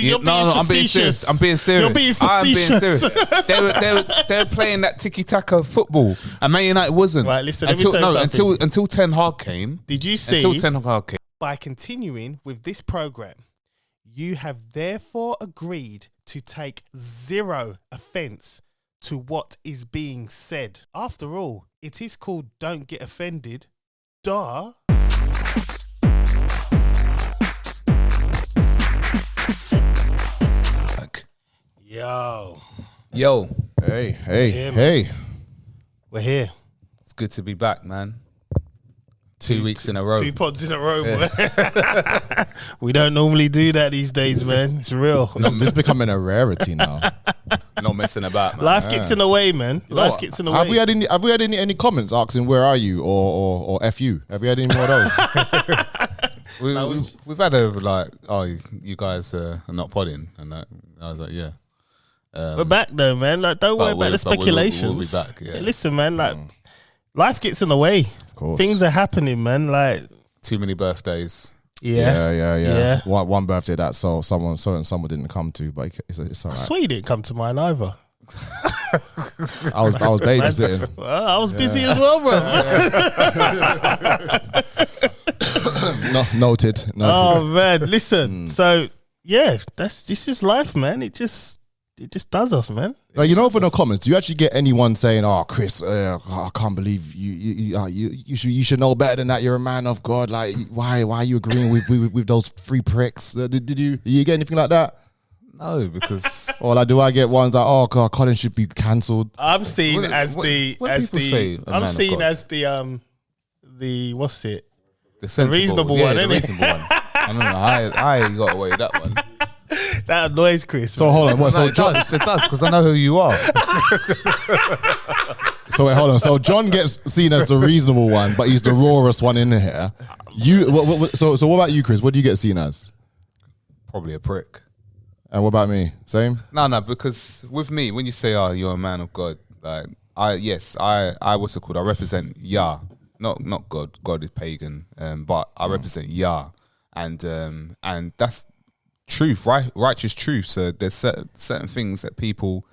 You're I'm being serious. I'm being serious. You're being facetious. I'm being serious. they were playing that tiki-taka football, and Man United wasn't. Right, listen, let me tell you something. Until Ten Hag came. Did you see? Until Ten Hag came. By continuing with this program, you have therefore agreed to take zero offence to what is being said. After all, it is called Don't Get Offended. Duh. Yo. Hey. We're here. It's good to be back, man. 2 weeks in a row. 2 pods in a row, boy. We don't normally do that these days, man. It's real. This is becoming a rarity now. Not messing about, man. Life gets in the way, man. Life gets in the way. Have we had any comments asking where are you or F you? Have we had any more of those? We've had a like, oh, you guys are not podding, and that. I was like, yeah. We're back though, man. Like, don't worry about the speculations. We'll be back. Yeah. Hey, listen, man. Like, life gets in the way. Of course, things are happening, man. Like, too many birthdays. Yeah. One birthday that someone didn't come to, but it's all right. I swear you didn't come to mine either. I was babysitting. Well, I was busy as well, bro. Noted. Oh man, listen. So yeah, this is life, man. It just does us, man. Like, for the comments, do you actually get anyone saying, "Oh, Chris, I can't believe you should know better than that. You're a man of God. Like, why are you agreeing with those three pricks?" Did you get anything like that? No, because or like, do I get ones like, "Oh God, Colin should be cancelled"? I'm seen as the what's it? The reasonable one, isn't it? Reasonable one. I don't know. I got away with that one. That annoys Chris. So hold on. It does because I know who you are. So wait, hold on. So John gets seen as the reasonable one, but he's the rawest one in here. So what about you, Chris? What do you get seen as? Probably a prick. And what about me? Same? No, because with me, when you say, "Oh, you're a man of God," like I what's it called? I represent Yah, not God. God is pagan, but I represent Yah, and that's truth, right? Righteous truth. So there's certain things that people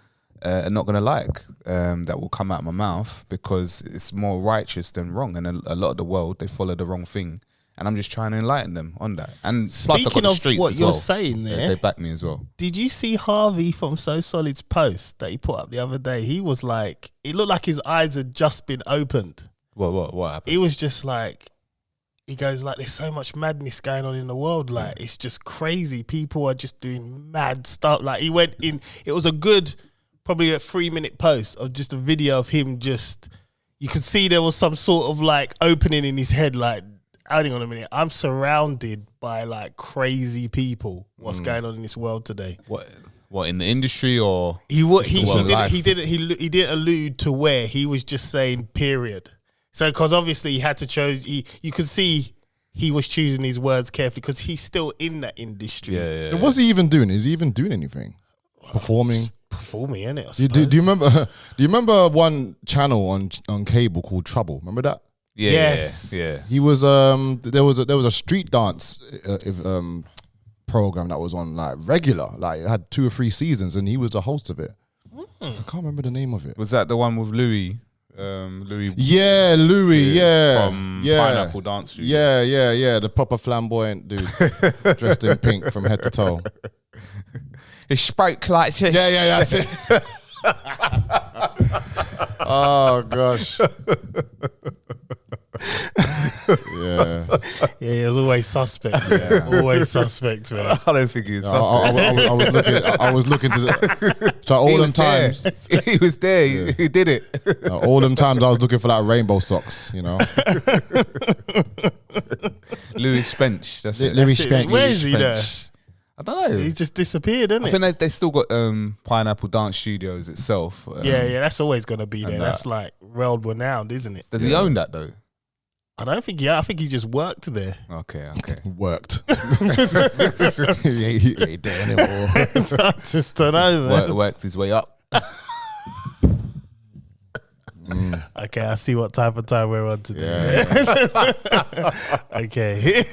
are not going to like that will come out of my mouth because it's more righteous than wrong, and a lot of the world, they follow the wrong thing. And I'm just trying to enlighten them on that. And plus, speaking I've got the of streets what as you're well. saying there, they back me as well. Did you see Harvey from So Solid's post that he put up the other day? He was like, it looked like his eyes had just been opened. What happened? He was just like, he goes like, there's so much madness going on in the world. Like, it's just crazy. People are just doing mad stuff. Like, he went in, it was probably a 3-minute post of just a video of him just, you could see there was some sort of like opening in his head, like, hang on a minute, I'm surrounded by like crazy people. What's going on in this world today? What in the industry or he didn't allude to where. He was just saying period. So because obviously he had to choose. You could see he was choosing his words carefully because he's still in that industry. Yeah. What's he even doing? Is he even doing anything? Performing, innit? Do you remember one channel on cable called Trouble? Remember that? Yeah, yes. Yeah. He was there was a street dance program that was on like regular, like it had 2 or 3 seasons, and he was a host of it. I can't remember the name of it. Was that the one with Louis? Louis. Yeah, Louis. Yeah, from Pineapple Dance Studio. Yeah. The proper flamboyant dude, dressed in pink from head to toe. It spoke like this. Yeah. That's it. Oh gosh. Yeah, he was always suspect. Yeah. Always suspect, man. I don't think he was suspect. I was looking to so all them times he was there. He did it. All them times I was looking for like rainbow socks, Louis Spench. That's it. Louis Spench. Where is he there? I don't know. He's just disappeared, isn't I he? think they still got Pineapple Dance Studios itself. Yeah, that's always going to be there. That's like world renowned, isn't it? Does he own that though? I don't think. Yeah, I think he just worked there. Okay. Worked. he ain't there anymore. I just don't know, man. Worked his way up. Okay, I see what type of time we're on today. Okay.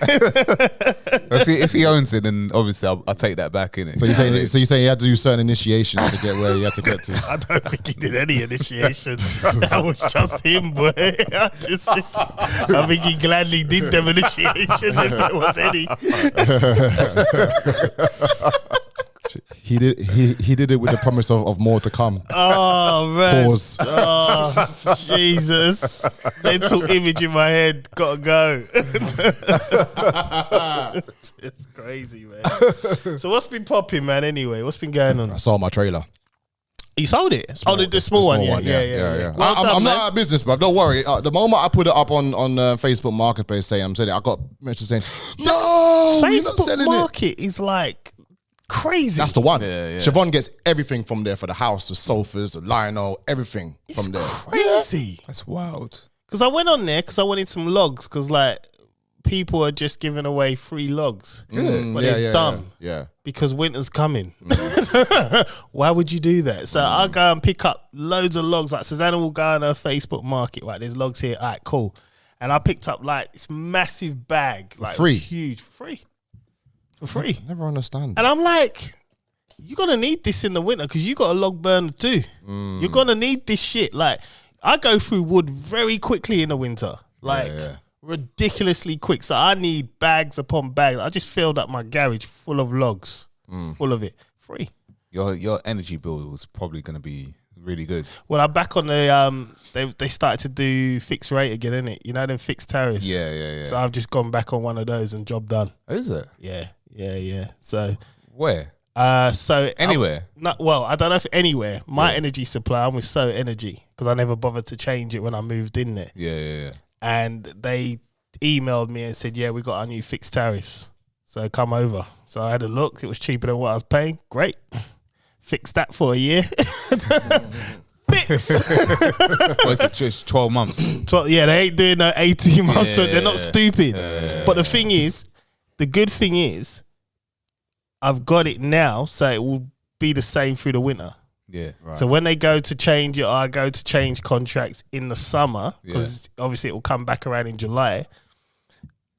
If he owns it, then obviously I'll take that back in it. So you're saying you had to do certain initiations to get where you had to get to. I don't think he did any initiation. That was just him, boy. I think he gladly did them initiation if there was any. He did it with the promise of more to come. Oh man. Pause. Oh Jesus. Mental image in my head. Gotta go. It's crazy, man. So what's been popping, man, anyway? What's been going on? I saw my trailer. You sold it? The small one. Yeah. Well I'm done, not man. out of business, bro. Don't worry. The moment I put it up on Facebook Marketplace saying I'm selling it, I got mentioned saying, no, you're not Facebook selling Market is like crazy. That's the one. Yeah. Siobhan gets everything from there for the house, the sofas, the lino, everything from there. Crazy. That's wild. Because I went on there because I wanted some logs because like people are just giving away free logs. But they're dumb. Yeah. Because winter's coming. Why would you do that? So I'll go and pick up loads of logs. Like Susanna will go on her Facebook Market. Right, there's logs here. All right, cool. And I picked up like this massive bag. Like free? It was huge. For free. Never understand. And I'm like, you're going to need this in the winter because you got a log burner too. You're going to need this shit. Like, I go through wood very quickly in the winter. Like, ridiculously quick. So I need bags upon bags. I just filled up my garage full of logs. Full of it. Free. Your energy bill was probably going to be really good. Well, I'm back on the, they started to do fixed rate again, innit? You know them fixed tariffs? Yeah. So I've just gone back on one of those and job done. Is it? Yeah. So... Where? So anywhere? I don't know if anywhere. My energy supply, I'm with So Energy because I never bothered to change it when I moved in there. Yeah. And they emailed me and said, "Yeah, we got our new fixed tariffs, so come over." So I had a look. It was cheaper than what I was paying. Great, fixed that for a year. Fix. Well, it's just 12 months. Yeah, they ain't doing no 18 months. So they're not stupid. Yeah. But the good thing is. I've got it now, so it will be the same through the winter. Yeah. Right. So when they go to change it, or I go to change contracts in the summer, because obviously it will come back around in July,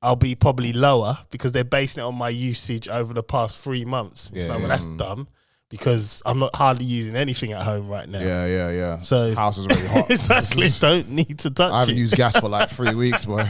I'll be probably lower because they're basing it on my usage over the past 3 months. It's like, well, that's dumb because I'm not hardly using anything at home right now. Yeah. So house is really hot. Exactly. Don't need to touch it. I haven't used gas for like 3 weeks, boy.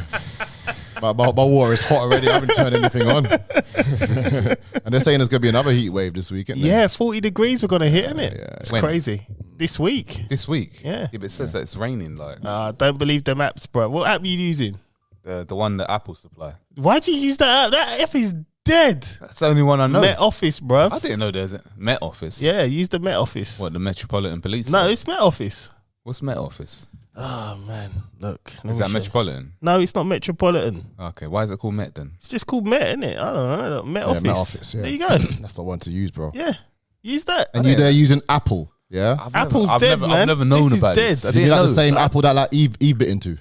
My water is hot already. I haven't turned anything on. And they're saying there's going to be another heat wave this weekend. Yeah, 40 degrees we're going to hit, innit? Yeah. It's When? crazy. This week. This week? Yeah. But it says that it's raining. Like Don't believe them apps, bro. What app are you using? the one that Apple supply. Why'd you use that app? That app is dead. That's the only one I know. Met Office, bro. I didn't know there's a Met Office. Yeah, use the Met Office. What, the Metropolitan Police? No, it's Met Office. What's Met Office? Oh, man. Look. Is that Metropolitan? No, it's not Metropolitan. Okay, why is it called Met then? It's just called Met, isn't it? I don't know. Look, Met Office. Met Office, yeah. There you go. That's the one to use, bro. Yeah. Use that. And you there using Apple, yeah? Apple's I've dead, never, man. I've never known This is about dead. this. I You didn't like know. the same Apple that like Eve bit into?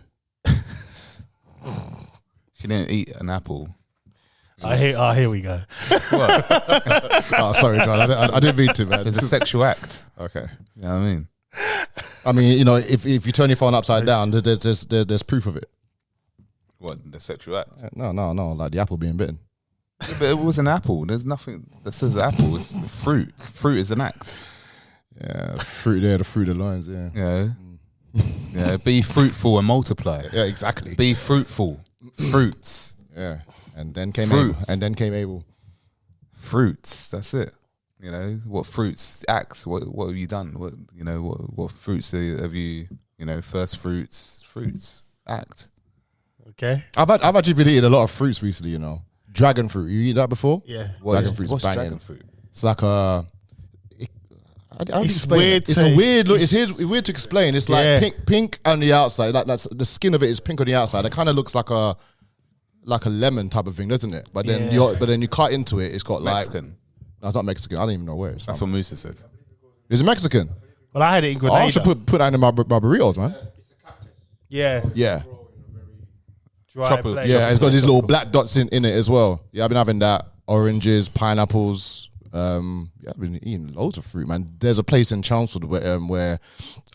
She didn't eat an apple. Here we go. Oh, sorry, John. I didn't mean to, man. It's a sexual act. Okay. You know what I mean? I mean, you know, if you turn your phone upside down, there's proof of it. What, the sexual act? No, like the apple being bitten. Yeah, but it was an apple. There's nothing that says apple. It's fruit. Fruit is an act. Yeah, fruit there, the fruit of lines, yeah. Yeah. Be fruitful and multiply. Yeah, exactly. Be fruitful. Fruits. Yeah. And then came Fruit. Abel. Fruits. That's it. You know, what fruits acts? What have you done? What fruits have you? First fruits act. Okay. I've actually been eating a lot of fruits recently. Dragon fruit. You eat that before? Yeah. Dragon fruit's What's banging. dragon fruit? It's like a. It's weird. It's a weird look. It's weird to explain. It's like Yeah. pink on the outside. Like that's the skin of it is pink on the outside. It kind of looks like a lemon type of thing, doesn't it? But then you cut into it. It's got Mexican. No, it's not Mexican. I don't even know where it's from. That's what Musa said. Is it Mexican? Well, I had it in Oh, Grenada. I should put that in my burritos, man. Yeah. Yeah. Dry Tropical. place. Yeah, it's got these little black dots in it as well. Yeah, I've been having that. Oranges, pineapples. I've been eating loads of fruit, man. There's a place in Chelmsford where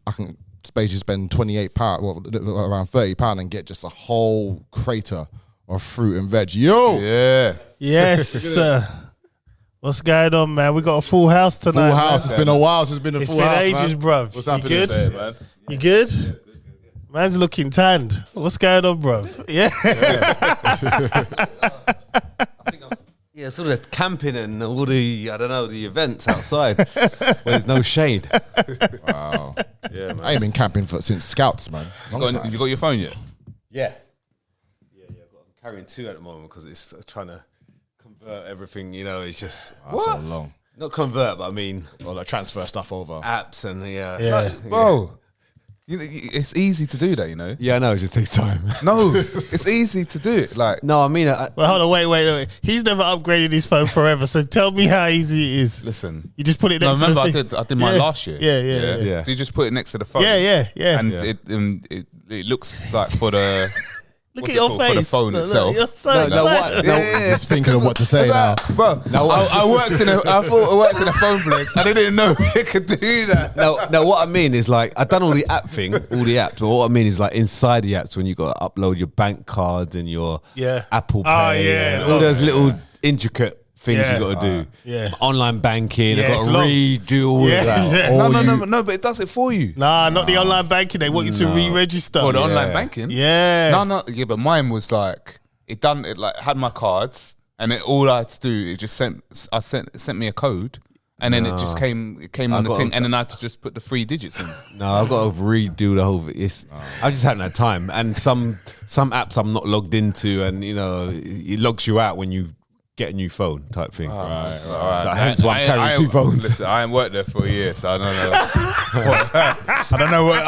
I can basically spend £28, well, around £30, and get just a whole crater of fruit and veg. Yo, Yeah. Yes, sir. What's going on, man? We got a full house tonight. full house. It's been a while since it's been a It's full been house, ages, man. bruv. What's You happening? good? Say it, man. You good? Man's looking tanned. What's going on, bro? Yeah. Yeah, sort of camping and all the, I don't know, the events outside where there's no shade. Wow. Yeah, man. I ain't been camping since Scouts, man. Long time. You got your phone yet? Yeah. I'm carrying 2 at the moment because it's trying to convert everything, you know, it's just... That's so long. Not convert, but I mean... Or like transfer stuff over. Apps and, yeah. Yeah. Bro, it's easy to do that, you know? Yeah, I know, it just takes time. No, it's easy to do it. Like, No, I mean... Well, hold on, wait. He's never upgraded his phone forever, so tell me how easy it is. listen. You just put it No, next remember to the thing. I did mine Yeah. last year. Yeah. So you just put it next to the phone. Yeah. And Yeah. it looks like for the... Look what's at it your called? face. For the phone Look, itself. You're so No, excited. what? Just thinking of what to say now. Bro, I worked in I thought I worked in a phone place and I didn't know it could do that. No, what I mean is like I've done all the app thing, all the apps. But what I mean is like inside the apps when you got to upload your bank cards and your Yeah. Apple Pay, Oh, yeah. and all those little intricate things Yeah. you got to do. Yeah. Online banking, Yeah, I've got it's to long. redo all Yeah, of that. yeah. Or No, but it does it for you. Nah, not the online banking. They want you to re-register. For the Yeah. online banking? Yeah. No, yeah, but mine was like it like had my cards and all I had to do is just sent me a code and then it just came on the got thing a- and then I had to just put the 3 digits in. No, I've got to redo the whole. I just haven't had time, and some apps I'm not logged into, and you know it logs you out when you get a new phone type thing. Right. So hence why I'm carrying 2 phones. Listen, I ain't worked there for a year, so I don't know. I don't know what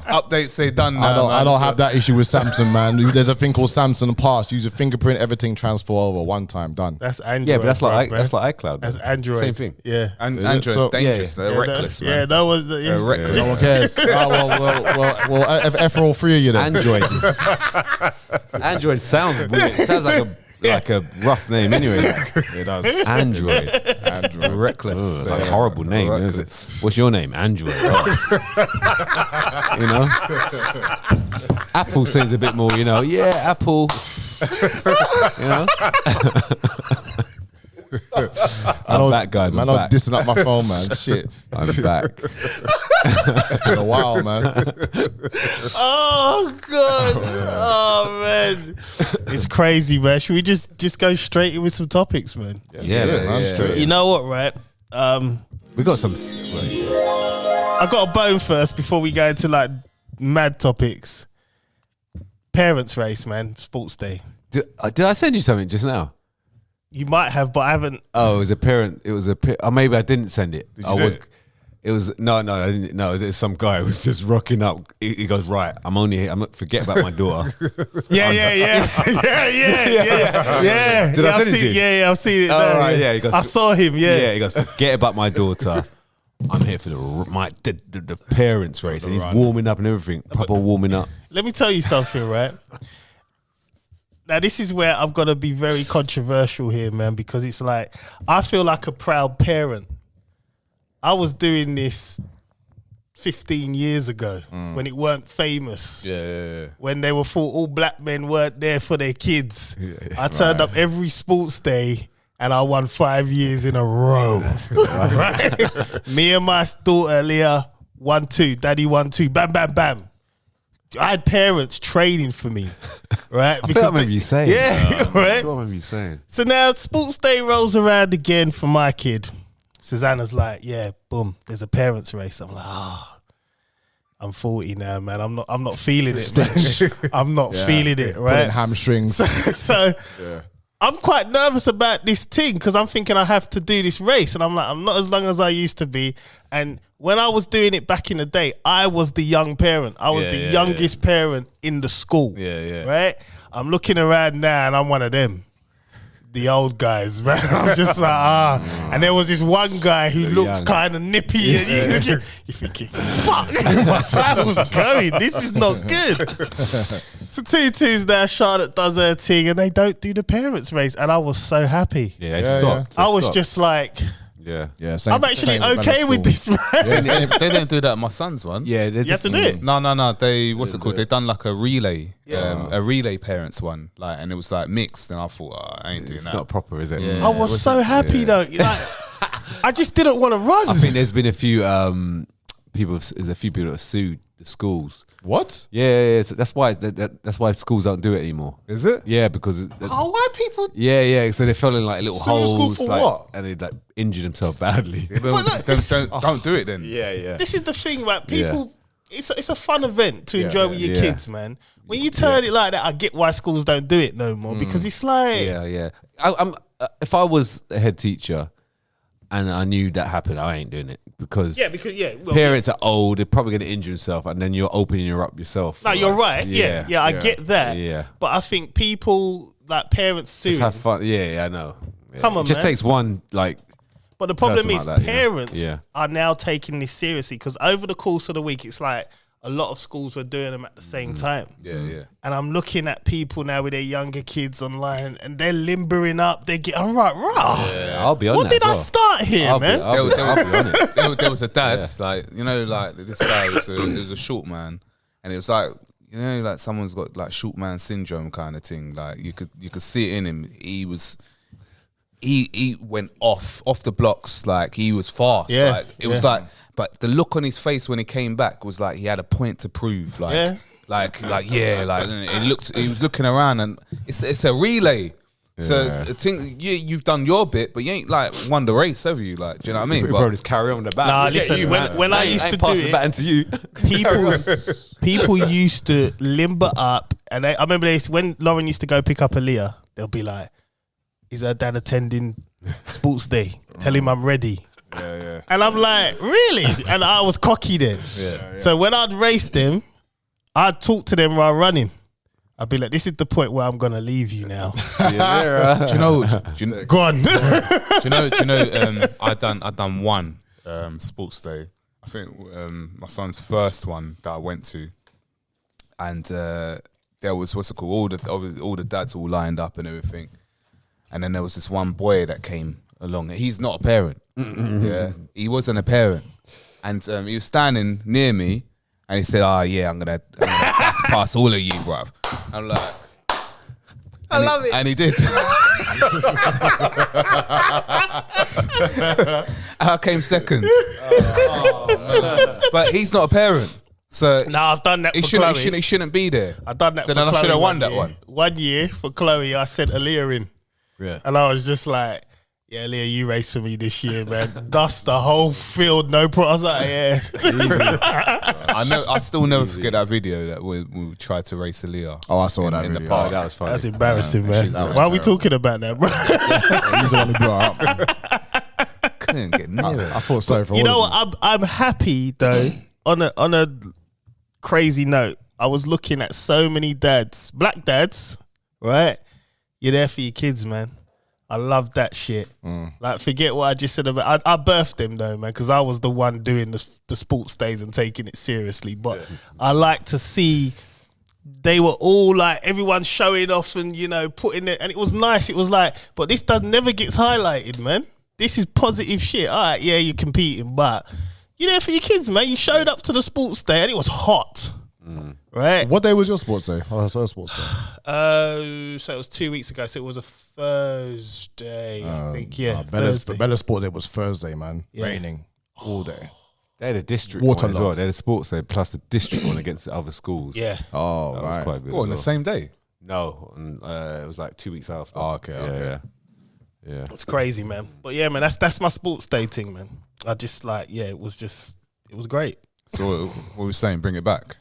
updates they done now. I don't have that issue with Samsung, man. There's a thing called Samsung Pass. Use a fingerprint, everything transfer over one time, done. That's Android. Yeah, but that's like bro. that's like iCloud. That's man. Android. Same thing. Yeah. And Is it? Android's So- dangerous. yeah. They're Yeah, reckless, that, man. Yeah, that was the. They're reckless. No one cares. Well, F for all 3 of you then. Android. Android sounds weird. It sounds like a rough name anyway. It does. Android. Android. Reckless. It's like a horrible name. Is it? What's your name? Android. You know? Apple seems a bit more, you know. Yeah, Apple. You know? I'm back, guys. Man, I'm I'm back. dissing up my phone, man. Shit. I'm back. It's been a while, man. Oh god! Oh man, it's crazy, man. Should we just go straight in with some topics, man? Yeah, man. Straight You in. know what, right? We got some. I got a bone first before we go into like mad topics. Parents' race, man. Sports day. Did I send you something just now? You might have, but I haven't. Oh, it was a parent. It was a. Oh, maybe I didn't send it. Did you do it? It was no, I didn't. No, there's some guy who was just rocking up. He goes, right. I'm only here. I'm not forget about my daughter. Yeah. Yeah. Did I send it to you? Yeah, I've seen it. Oh, now, right, yeah, he goes- I saw him. Yeah, he goes, forget about my daughter. I'm here for the parents' race, and he's warming up and everything, proper warming up. Let me tell you something, right? Now, this is where I'm going to be very controversial here, man, because it's like, I feel like a proud parent. I was doing this 15 years ago when it weren't famous. Yeah. When they were thought all black men weren't there for their kids. I turned up every sports day and I won 5 years in a row. Right? Me and my daughter, Leah, 1-2. Daddy 1-2. Bam, bam, bam. I had parents training for me, right? I remember you saying. Yeah, right? I remember you saying. So now sports day rolls around again for my kid. Susanna's like, yeah, boom, there's a parents' race. I'm like, I'm 40 now, man. I'm not feeling it, man. I'm not feeling it, Pulling right? hamstrings. So I'm quite nervous about this thing because I'm thinking I have to do this race. And I'm like, I'm not as long as I used to be. And when I was doing it back in the day, I was the young parent. I was the youngest parent in the school. Yeah. Right? I'm looking around now and I'm one of them. The old guys, man. I'm just like, And there was this one guy who looks young. kind of nippy. And you're thinking, fuck, my time was going. This is not good. So 2-2's now, Charlotte does her thing and they don't do the parents' race. And I was so happy. Yeah, it stopped. I was just like, Yeah. Yeah, same, I'm actually same okay Bella with school. this, man. Yeah, same. They didn't do that at my son's one. Yeah, You have to do it. No. They what's it called? They done like a relay, parents one, like, and it was like mixed. And I thought, I ain't doing It's that. not proper, is it? Yeah. I was so happy though. Like, I just didn't want to run. I think there's been a few people. There's a few people that have sued the schools. What? Yeah. So that's why that's why schools don't do it anymore. Is it? Yeah, because Why people? yeah. So they fell in like little Suing school holes, for like, what? and they like injured themselves badly. Well, look, don't do it then. Yeah. This is the thing, right? People, it's a fun event to enjoy with your yeah. kids, man. When you turn it like that, I get why schools don't do it no more because it's like, Yeah. I'm if I was a head teacher and I knew that happened, I ain't doing it because well, parents are old. They're probably going to injure themselves, and then you're opening her up yourself. No, you're right. Yeah, I get that. Yeah. But I think people like parents suing. Just have fun. Yeah, I know. Yeah. Come on, it just man. takes one like. But the problem person is like that, parents yeah. are now taking this seriously because over the course of the week, it's like a lot of schools were doing them at the same time. Yeah. And I'm looking at people now with their younger kids online and they're limbering up. I'm right. I'll be on What that did as I well. start here, I'll be- man? I'll be on it. There was a dad, like, you know, like this guy was it was a short man, and it was like, you know, like someone's got like short man syndrome kind of thing. Like you could see it in him. He went off the blocks, like he was fast. Yeah, Like it was like, but the look on his face when he came back was like he had a point to prove. Like, Yeah. like he was looking around, and it's a relay. So the thing, you've done your bit, but you ain't like won the race, have you? Like, do you know what I mean? Bro, just carry on the bat. Nah, Look at listen, you, when- man. when I used ain't to do passing it- the baton to you. people used to limber up, and I remember when Lauren used to go pick up Aaliyah, they'll be like, "Is her dad attending sports day? Tell him I'm ready." Yeah. And I'm like, "Really?" And I was cocky then. So when I'd race them, I'd talk to them while running. I'd be like, "This is the point where I'm gonna leave you now." Do you know? Go on. Do you know? I done one sports day. I think my son's first one that I went to, and there was what's it called? All the dads all lined up and everything, and then there was this one boy that came along. He's not a parent. Yeah, he wasn't a parent, and he was standing near me, and he said, "Oh yeah, I'm gonna pass all of you, bruv." I'm like. I love it. And he did. And I came second. But he's not a parent. So Nah, I've done that he for shouldn't, Chloe. he shouldn't be there. I've done that So for then I Chloe. should have won that year. one. 1 year for Chloe, I sent Aaliyah in. Yeah. And I was just like, "Yeah, Aaliyah, you race for me this year, man." Dust the whole field, no problem. I was like, "Yeah." I still never forget that video that we tried to race Aaliyah. Oh, I saw that in the video. park. That was funny. That's embarrassing, man. that was Why are we terrible. talking about that, bro? He's the one who brought it up. Couldn't get near it. I thought so for You all know of what? I'm happy though. on a crazy note, I was looking at so many dads, black dads, right? You're there for your kids, man. I love that shit. Like, forget what I just said about. I birthed them though, man, because I was the one doing the sports days and taking it seriously. But I like to see they were all like, everyone showing off and, you know, putting it, and it was nice. It was like, but this never gets highlighted, man. This is positive shit. All right, yeah, you're competing, but you're there for your kids, man. You showed up to the sports day and it was hot, right? What day was your sports day? Oh, it's her sports day. So it was 2 weeks ago. So it was a Thursday, I think. Yeah, Bella's Thursday. sports day was Thursday, man. Yeah. Raining all day. They had a district Waterlogged. one as well. They had a sports day plus the district one against the other schools. Yeah. Oh, That right. was quite good. What, on the as well. same day? No, it was like 2 weeks after. Oh, okay, okay. Yeah. It's crazy, man. But yeah, man, that's my sports day thing, man. I just like, yeah, it was great. So what we were saying, bring it back.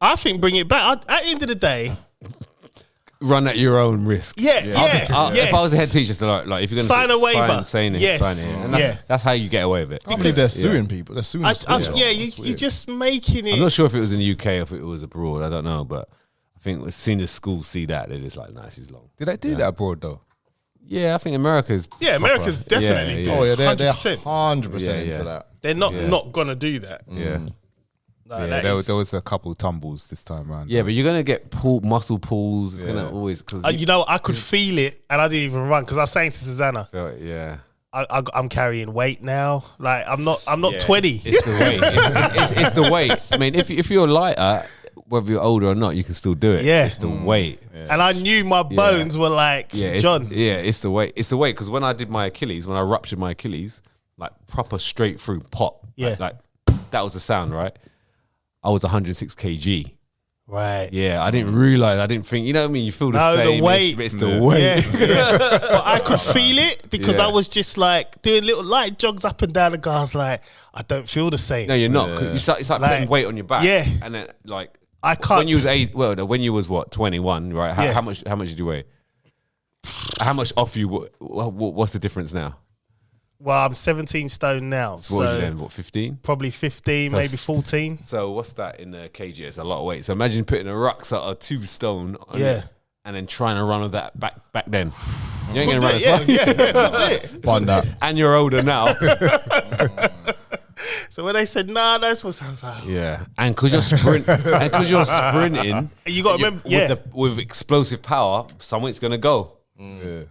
I think bring it back. At the end of the day, Run at your own risk. yeah. If I was a head teacher, so like if you're going to Sign a waiver. sign it, Yes. sign it. And that's how you get away with it. I believe they're suing people. They're suing the schools. You're just making it. I'm not sure if it was in the UK or if it was abroad. I don't know, but I think as soon as schools see that, they're just like, nice, it's long. Did they do that abroad though? Yeah, I think America's. Yeah, America's proper. definitely Yeah, doing Oh, yeah, they're 100%. 100% Yeah, into yeah. that. They're not gonna do that. Yeah. Like, Yeah, that there, is- there was a couple tumbles this time around. Yeah, but you're gonna get muscle pulls. It's gonna always because you know, I could feel it, and I didn't even run because I was saying to Susanna, yeah. I'm carrying weight now. Like I'm not 20. It's the weight. It's the weight. I mean, if you're lighter, whether you're older or not, you can still do it. Yeah. It's the weight. And I knew my bones were like, John. It's the weight. It's the weight because when I did my Achilles, when I ruptured my Achilles, like proper straight through pop. Yeah. Like that was the sound, right? I was 106 kg. Right. Yeah, I didn't realize. I didn't think. You know what I mean? You feel the same. The weight. But it's the weight. Yeah. But I could feel it because I was just like doing little light jogs up and down the cars. Like I don't feel the same. No, you're not. It's like putting weight on your back. Yeah. And then like I can't. when you was when you was what 21, right? How much did you weigh? How much off you? What's the difference now? Well, I'm 17 stone now. So what was you then? What 15? Probably 15, maybe 14. So what's that in kg? It's a lot of weight. So imagine putting a rucksack of 2 stone on it and then trying to run with that back then. You ain't gonna run as far. Fun that. And you're older now. So when they said, nah, that's what sounds like. Yeah. And because you're sprinting, You got to remember, with explosive power, something's gonna go.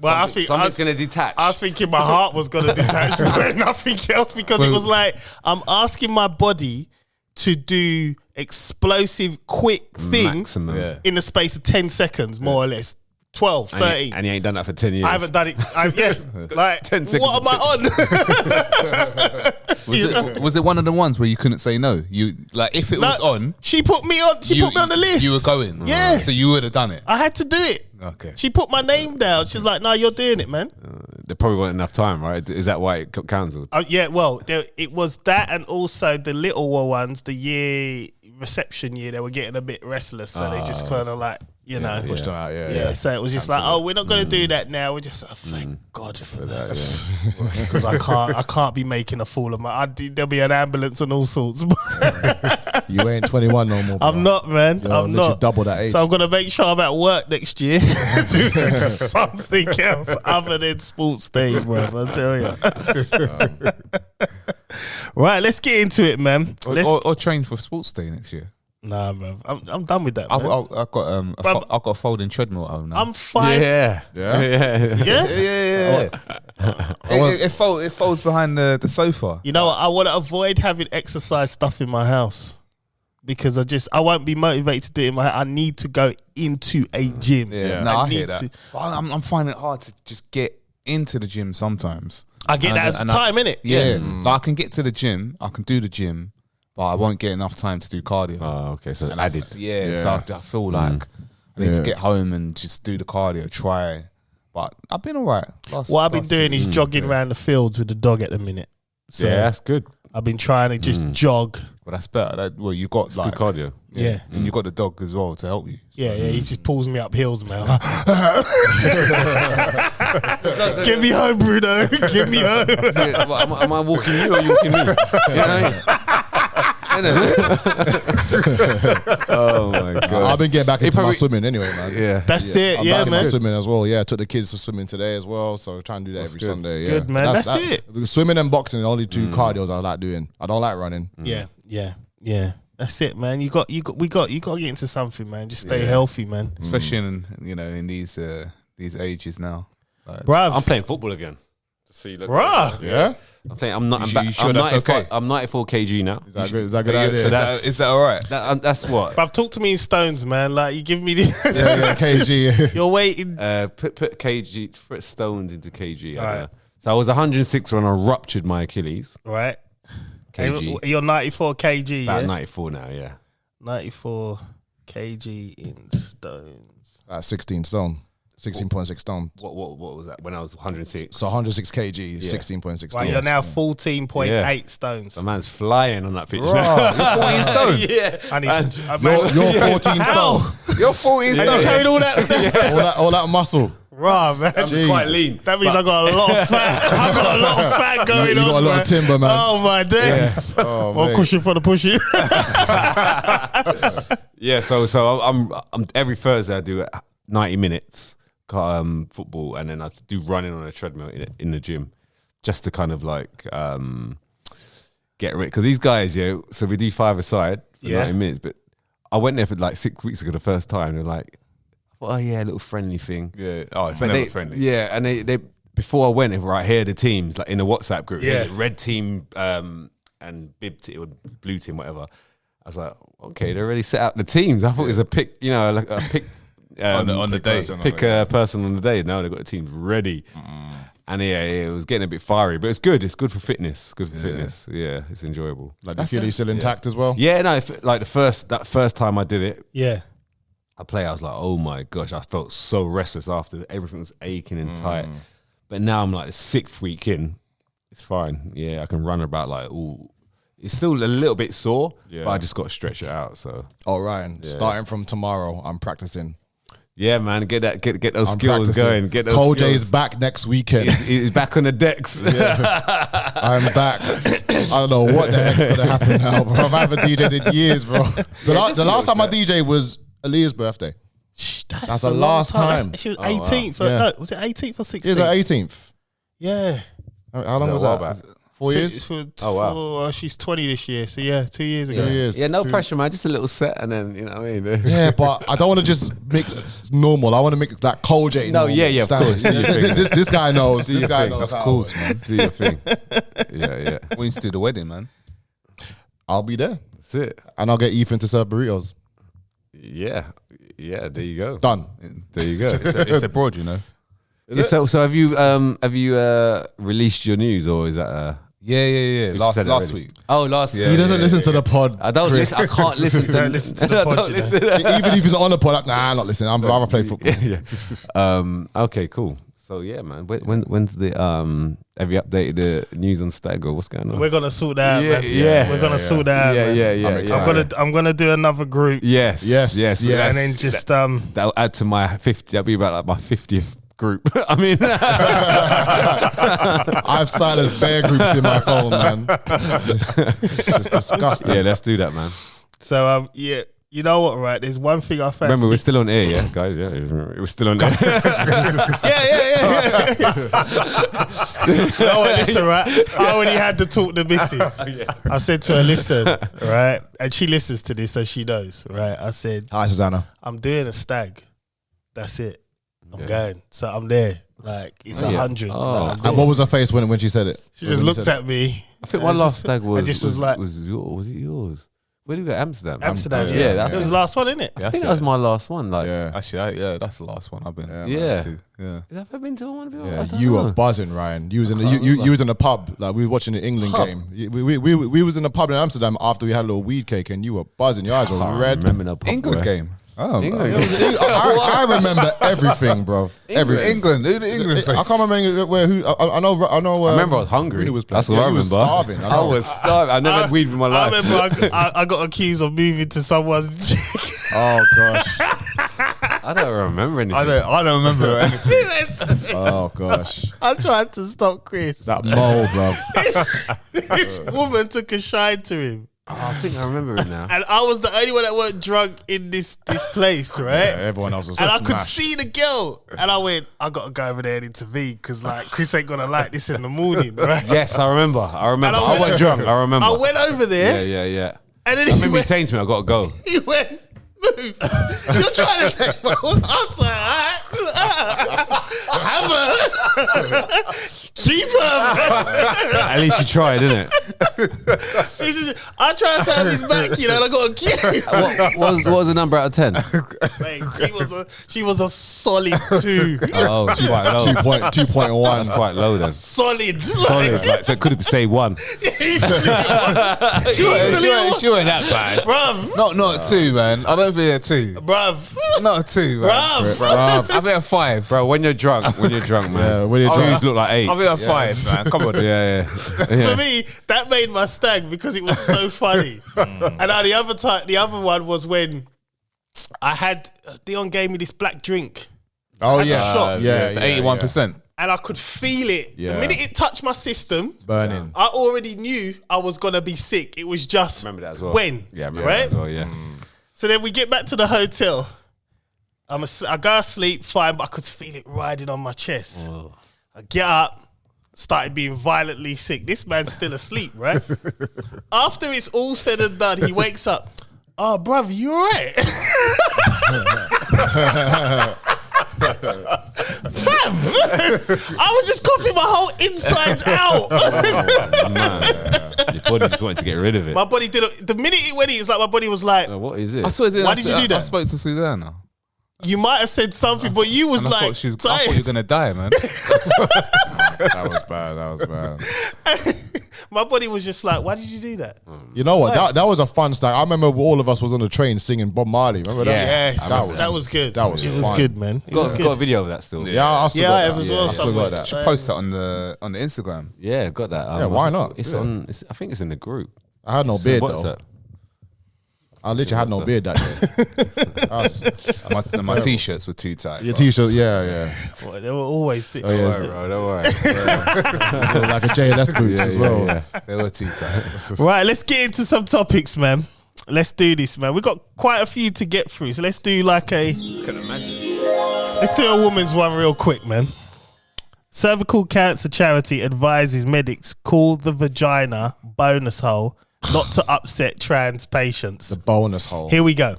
Well, Something's going to detach. I was thinking my heart was going to detach, but nothing else because it was like I'm asking my body to do explosive, quick things in the space of 10 seconds, more or less. 12, 13. And you ain't done that for 10 years. I haven't done it. Like 10 seconds. what am I on? Was it one of the ones where you couldn't say no? You like if it was on, she put me on. She put me on the list. You were going, Yeah. So you would have done it. I had to do it. Okay. She put my name down. She's like, "No, you're doing it, man." There probably wasn't enough time, right? Is that why it got cancelled? Well, it was that, and also the little ones. The reception year, they were getting a bit restless, so they just kind of like, you know, Pushed them out, So it was just like, oh, we're not going to do that now. We're just, thank God for that, because I can't be making a fool of my. There'll be an ambulance and all sorts. You ain't 21 no more. Bro. I'm not, man. You're I'm not. double that age. So I'm gonna make sure I'm at work next year doing something else other than sports day, bro. I tell you. Right, let's get into it, man. Or train for sports day next year. Nah, bro. I'm done with that. I've Man. got a folding treadmill at home now. I'm fine. Yeah. It folds behind the sofa. You know what? I want to avoid having exercise stuff in my house because I won't be motivated to do it in my house. I need to go into a gym. Yeah, no, I hear that. But I'm finding it hard to just get into the gym sometimes. I get that as the time, innit? Yeah. Like I can get to the gym, I can do the gym, but I won't get enough time to do cardio. Oh, okay. So added. So I feel like I need to get home and just do the cardio, try. But I've been all right. What I've been doing is jogging around the fields with the dog at the minute. So yeah, that's good. I've been trying to just jog. But that's better. You got Good cardio. Yeah. And you got the dog as well to help you. Yeah, he just pulls me up hills, man. Get me home, Bruno. Get me home. Am I walking you or you walking me? You know what I mean? Oh my God. I've been getting back into my swimming anyway, man. Yeah. That's it. I'm Yeah, back in my man. swimming as well. Yeah, I took the kids to swimming today as well. So trying to do that every Sunday. Yeah. Good, man. That's it. Swimming and boxing are the only two cardios I like doing. I don't like running. Yeah. That's it, man. We got to get into something, man. Just stay healthy, man. Especially in these ages now. Like, Bruv. I'm playing football again. See, look. Bruh. Yeah. I'm playing. I'm not. I'm You back. sure I'm that's 94, okay? I'm 94 kg now. Is that good? Is that a good idea? Is that all right? That's what. Bruv, talk to me in stones, man. Like, you give me the... yeah, kg. You're waiting. Put kg, put stones into kg. Right. So I was 106 when I ruptured my Achilles. Right. Kg. You're 94 kg, About yeah? 94 now. Yeah. 94 kg in stones. 16 stone. 16.6 stone. What was that when I was 106? So 106 kg, 16.6 Right, stone. you're now 14.8 stones. The man's flying on that picture. You're 14 stone. Yeah. I need to... You're 14 stone. You're 14 And you stone. carried all that... all that muscle. Raw, man. I'm quite lean. That means I got a lot of fat. I got a lot of fat going You on. got a lot of timber, man. Oh my days. Oh, One mate. cushion for the pushing. Yeah. So I'm every Thursday I do 90 minutes football, and then I do running on a treadmill in the gym, just to kind of like get rid. Because these guys, so we do 5-a-side for 90 minutes, but I went there for like 6 weeks ago the first time. They're like, oh yeah, a little friendly thing. Yeah. Oh, it's But never they, friendly. Yeah, and they before I went, right here, the teams like in the WhatsApp group, Yeah. red team and bib team or blue team, whatever. I was like, okay, they already set out the teams. I thought it was a pick, like a pick on the day. pick a person on the day. No, they got the teams ready. And it was getting a bit fiery, but it's good. It's good for fitness. Good for fitness. Yeah, it's enjoyable. Like the Achilles still intact as well. Yeah, no, like that first time I did it, Yeah. I was like, oh my gosh, I felt so restless after. Everything was aching and tight. But now I'm like the 6th week in. It's fine. Yeah, I can run about like, ooh. It's still a little bit sore, but I just got to stretch it out. So, Oh, Ryan, starting from tomorrow, I'm practicing. yeah, man, get those I'm skills practicing. going. Get those Cole skills. J's back next weekend. He's back on the decks. I'm back. I don't know what the heck's gonna happen now, bro. I haven't DJ'd in years, bro. The last time I DJ was Aaliyah's birthday. That's the a long last That's- time. She was 18th. Yeah. No, was it 18th or 16th? It was the 18th. Yeah. How long Yeah, was a while that? back. 4 years? Oh, wow. She's 20 this year. So yeah, 2 years ago. 2 years. Yeah, no Two- pressure, man. Just a little set, and then you know what I mean. Yeah, but I don't want to just mix normal. I want to make that Cole J. No, normal yeah, of standard. course. Do your thing. This guy knows. Do This your guy thing. knows. Of how course, it man. Do your thing. Yeah. We need to do the wedding, man. I'll be there, That's it. and I'll get Ethan to serve burritos. Yeah. There you go. Done. There you go. It's abroad, you know. Yeah, so have you released your news, or is that Yeah. you Last said it last already? week. Oh, last week. He doesn't listen to the pod. I don't Chris. listen. I can't listen to. Don't listen to the pod, Don't you know. listen. Even if he's not on the pod, like, nah, I'm not listening. I'm rather play football. Yeah. Okay. Cool. So yeah, man. When's the Have you updated the news on Stag, or what's going on? We're gonna sort that out, man. Yeah. We're gonna sort that out, man. Yeah. I'm yeah. excited. I'm gonna do another group. Yes. Yes. And then just that'll add to my 50. That'll be about like my 50th group. I mean, I've silenced bare groups in my phone, man. It's just disgusting. yeah. Let's do that, man. so yeah. You know what, right? There's one thing I fancy. Remember, we're still on air, yeah, guys. Yeah, we're still on air. yeah. You know what, listen, right? I already had to talk to missus. I said to her, listen, right? And she listens to this, so she knows, right? I said, Hi, Susanna. I'm doing a stag. That's it. I'm going. So I'm there. Like, it's 100. Oh, Like, I'm And there. what was her face when she said it? She just looked at me. I think my And last stag I was just was like, was it yours? Where did we go? Amsterdam. Amsterdam. Yeah, Yeah, yeah, that was the last one, innit? I think that was my last one. Like, Yeah. Actually, that's the last one I've been. Yeah. to. Yeah. have I been to one before? I Yeah, don't you know. were buzzing, Ryan. You was in the you was in the pub. Like we were watching the England game. We was in the pub in Amsterdam after we had a little weed cake, and you were buzzing. Your eyes were I red. remember no pub, England boy. game. Oh, England oh, game. I remember everything, bro. Everything. England. Who the England? I can't remember where who. I know. I remember I was hungry. Rooney was playing. That's what Yeah, I he remember. was starving. I I know. was starving. I never had weed in my I life. remember I got accused of moving to someone's Oh gosh. I don't remember anything. I don't remember anything. Oh gosh. I tried to stop Chris. That mole, bro. This woman took a shine to him. I think I remember it now. And I was the only one that weren't drunk in this place, right? Yeah, everyone else was. And I could smashed. see the girl. And I went, I got to go over there and intervene because, like, Chris ain't going to like this in the morning, right? Yes, I remember. I And I I went- wasn't drunk. I remember. I went over there. Yeah. And then I he remember you went, saying to me, I got to go. he went, move. You're trying to take my... I was like, all right. Have her. Keep her. At least you tried, didn't it? I tried to have his back, you know, and I got accused. What was the number out of 10? Mate, she was a solid 2. Oh, it's quite low. 2.1. That's quite low then. Solid. Solid. Like, so it could have said 1. She weren't that bad. Bruv. Not 2, man. I don't think a 2. Bruv. Not a 2, man. Bruv. I think a 5. Bro, when you're drunk, man. Yeah, when you're drunk. Twos look like 8. I think a 5, man. Come on. Yeah. For me, that made my stag because it was so funny. And now the other one was when I had Dion gave me this black drink Oh had yeah. a shot. Yeah. The 81%. and I could feel it. Yeah. The minute it touched my system, Burning. I already knew I was gonna be sick. It was just Remember that as well. when. Yeah, I remember right? that as well, yeah. So then we get back to the hotel. I go to sleep, fine, but I could feel it riding on my chest. I get up, started being violently sick. This man's still asleep, right? After it's all said and done, he wakes up. Oh, bruv, you all right? I was just coughing my whole insides out. Oh, man. Your body just wanted to get rid of it. My body did it. The minute it went in, it's like my body was like, What is it? I swear, Why did you do that? I spoke to Susanna. you might have said something, but you was And I like, thought I thought you were gonna die, man. That was bad. That was bad. my body was just like, why did you do that? You know what? That was a fun start. I remember all of us was on the train singing Bob Marley. Remember that? Yes, That was good. that was it was fun. good, man. It was got good. a video of that still. Yeah, I still Yeah, got I that. have as well. I still somewhere. got that. Should post that on the Instagram. Yeah, got that. Yeah, why not? It's Yeah. on. I think it's in the group. I had no beard What's though. that? I literally had no beard that day. And my t-shirts were too tight. Your t-shirt, yeah. Well, they were always. Oh, yeah. Don't worry, bro. Don't worry. So like a JLS boots as well. Yeah. They were too tight. Right, let's get into some topics, man. Let's do this, man. We've got quite a few to get through, so let's do like a. Let's do a woman's one real quick, man. Cervical cancer charity advises medics call the vagina bonus hole not to upset trans patients. The bonus hole. Here we go.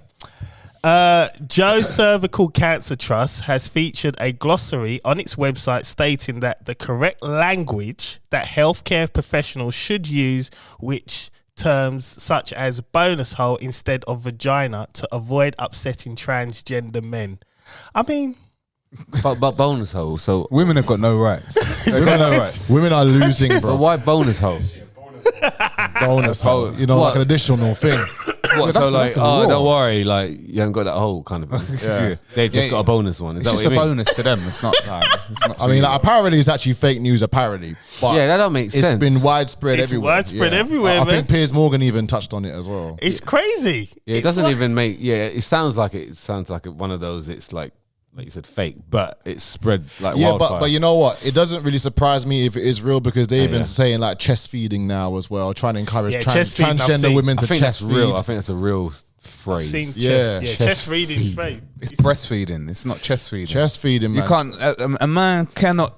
Joe Cervical Cancer Trust has featured a glossary on its website stating that the correct language that healthcare professionals should use, which terms such as bonus hole instead of vagina, to avoid upsetting transgender men. I mean, but bonus hole. So Women have got no rights. They've got no rights. Women are losing, but bro. why bonus hole? Bonus hole. You know, What? like an additional thing. What? So that's- like, that's a oh, raw. don't worry, like you haven't got that hole kind of thing. Yeah. They've just Yeah, got a bonus one. Is It's that just what a you mean? bonus to them. It's not. It's not I mean, like, apparently it's actually fake news, apparently. But Yeah, that don't make it's sense. been widespread It's everywhere. widespread everywhere, I man. think Piers Morgan even touched on it as well. it's crazy. Yeah, it It's doesn't like- even make. Yeah, it sounds like one of those. It's like you said, fake, but it's spread like Yeah, wildfire. but you know what? It doesn't really surprise me if it is real because they're even yeah. saying like chest feeding now as well, trying to encourage Yeah, chest feeding, I've transgender seen. women I to think chest that's real. I feed. think that's a real phrase. Seen Yeah. chest readings, mate. It's breastfeeding. It's not chest feeding. Chest feeding, man. You can't. A man cannot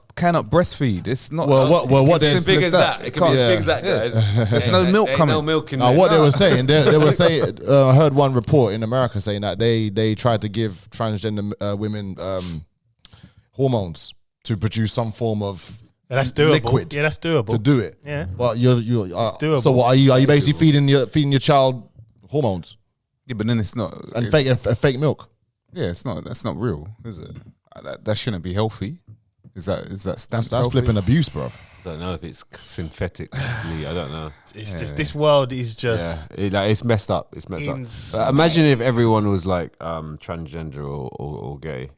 breastfeed. It's not. Well, what It's as big as that. It can be as Yeah. big as that, guys. There's no milk Ain't coming. No milk in Now, there. what they were saying, they were saying, I heard one report in America saying that they tried to give transgender women hormones to produce some form of Yeah, that's doable. liquid Yeah, that's doable. to do it. Yeah. But you're doable. so what are you basically feeding your child hormones Yeah, but then it's not. and it's- fake milk? Yeah, it's not. That's not real, is it? That shouldn't be healthy. Is that That's healthy? flipping abuse, bro. I don't know if it's synthetically. I don't know. It's just this world is just It's messed up. It's messed Insane. up. Imagine if everyone was like transgender or gay,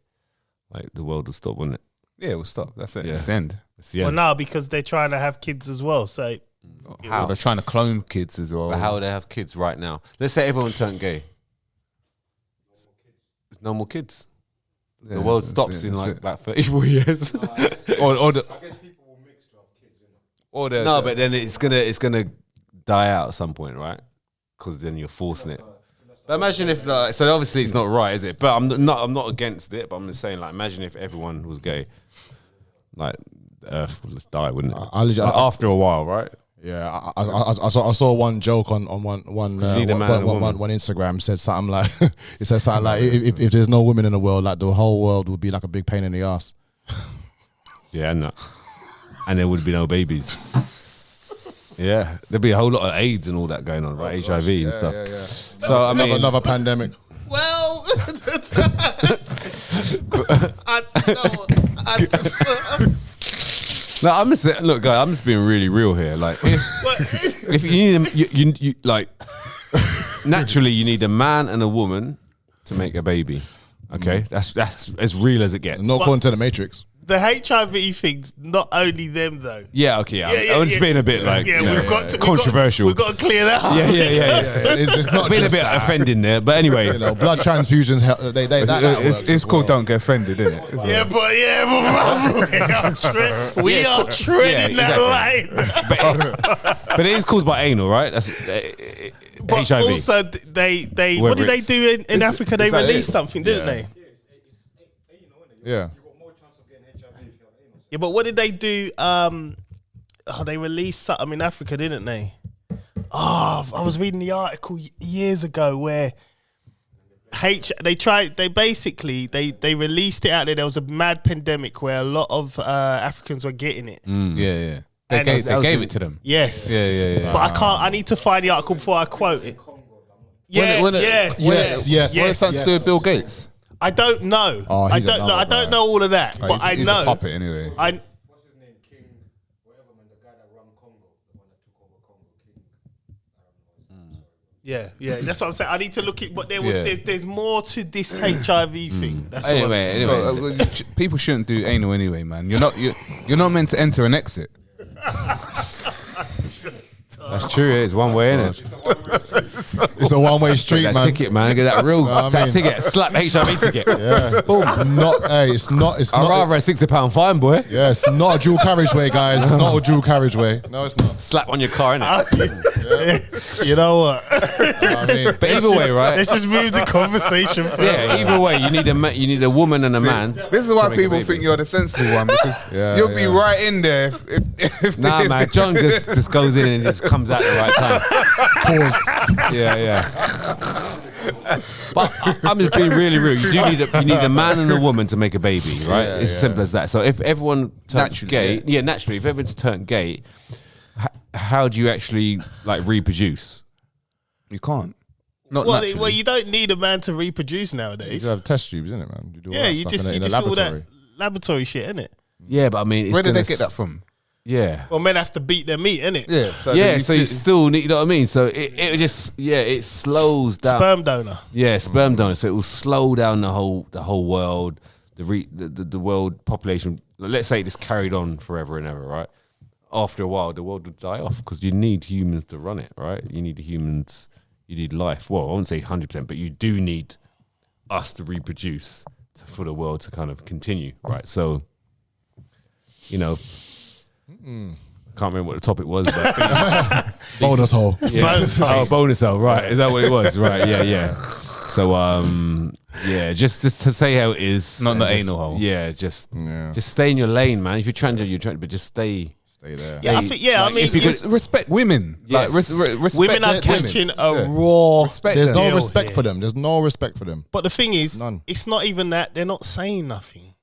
like the world would stop, wouldn't it? Yeah, we'll stop. That's it. Yeah. It's the end. It's the well end. now because they're trying to have kids as well. So How? They're trying to clone kids as well. But how would they have kids right now? Let's say everyone turned gay. There's no more kids. Yeah, The world that's stops it, in that's like it. about 34 years. or the. Or the. No, but then it's gonna die out at some point, right? Because then you're forcing it. But imagine if like, so obviously it's not right, is it? But I'm not against it. But I'm just saying, like, imagine if everyone was gay, like the Earth would just die, wouldn't it? Like, after a while, right? Yeah, I saw one joke on one need a man and a woman. one Instagram said something like it said something like if there's no women in the world, like the whole world would be like a big pain in the ass. Yeah, and there would be no babies. Yeah, there'd be a whole lot of AIDS and all that going on, right? HIV and stuff. Yeah. So I mean, Another pandemic. well, no, I'm just look, guys. I'm just being really real here. Like, if you need you like naturally you need a man and a woman to make a baby. Okay, that's as real as it gets. No according to the Matrix. the HIV thing's not only them though. Yeah, okay. I'm just being a bit like we've got to controversial. We've got to clear that up. Yeah. It's not Being a just bit that. offending there, but anyway. You know, blood transfusions. That works It's as called well. Don't Get Offended, isn't it? Isn't Yeah, it? but we are treading Yeah, that line. but it is caused by anal, right? That's But HIV. also, they what Whether did they it's- do in Africa? They is that released it? something, didn't they? Yeah. Yeah, but what did they do? They released something in Africa, didn't they? Oh, I was reading the article years ago where They basically released it out there. There was a mad pandemic where a lot of Africans were getting it. Yeah. They And gave it to them. Yes. Yeah. But I need to find the article before I quote it. Yes. What does that to do with Bill Gates? I don't know. Oh, I he's don't know. another I don't guy. know all of that, but I He's know. a puppet anyway. What's his name? King, whatever, man. The guy that ran Congo, the one that took over Congo. King. I don't know. Yeah. That's what I'm saying. I need to look it, but Yeah. there's more to this HIV thing. That's what I'm saying. Anyway. People shouldn't do anal anyway, man. You're not meant to enter and exit. That's true. It's one way, isn't it? It's a one-way street, That man. ticket, man. Get that real I that mean- ticket. Slap HIV ticket. Yeah. It's not. It's I'd not. rather a £60 fine, boy. Yeah, it's not a dual carriageway, guys. It's not a dual carriageway. No, it's not. Slap on your car, innit? You know what? I mean, But either way, right? Let's just move the conversation further. Yeah, either way, you need a woman and a man. This is why to make a people baby. think you're the sensible one because Yeah, you'll be yeah. right in there. If Nah, man. John just goes in and just comes out at the right time. pause. Yeah. But I'm just being really real. You need a man and a woman to make a baby, right? Yeah, it's as simple as that. So if everyone turned Naturally, gay, naturally, if everyone's turned gay, how do you actually like reproduce? You can't. Not Well, naturally. you don't need a man to reproduce You navodays. have test tubes, isn't it, man? You do all Yeah, that you stuff just in you a just all that laboratory. laboratory shit, innit? Yeah, but I mean, it's Where did gonna they get that from? Yeah. Well, men have to beat their meat, innit? Yeah. So Yeah, so you still need, you know what I mean? So it just, it slows down. Sperm donor. Yeah, sperm donor. So it will slow down the whole world, the world population. Let's say it just carried on forever and ever, right? After a while, the world would die off because you need humans to run it, right? You need humans, you need life. Well, I won't say 100%, but you do need us to reproduce for the world to kind of continue, right? So, you know, I can't remember what the topic was, but Bonus hole. yeah. Bonus hole. Oh, bonus hole, right? Is that what it was? Right? Yeah. So, just to say how it is, Not and the just- anal hole. Yeah, just stay in your lane, man. If you're transgender, you're trans, but just stay. Stay there. Yeah, I think. Yeah, Like, I mean, if you Just respect women. Yes. Like respect women are women. catching a Yeah. raw. Respect There's them. no Deal respect here. for them. There's no respect for them. But the thing is, None. it's not even that they're not saying nothing,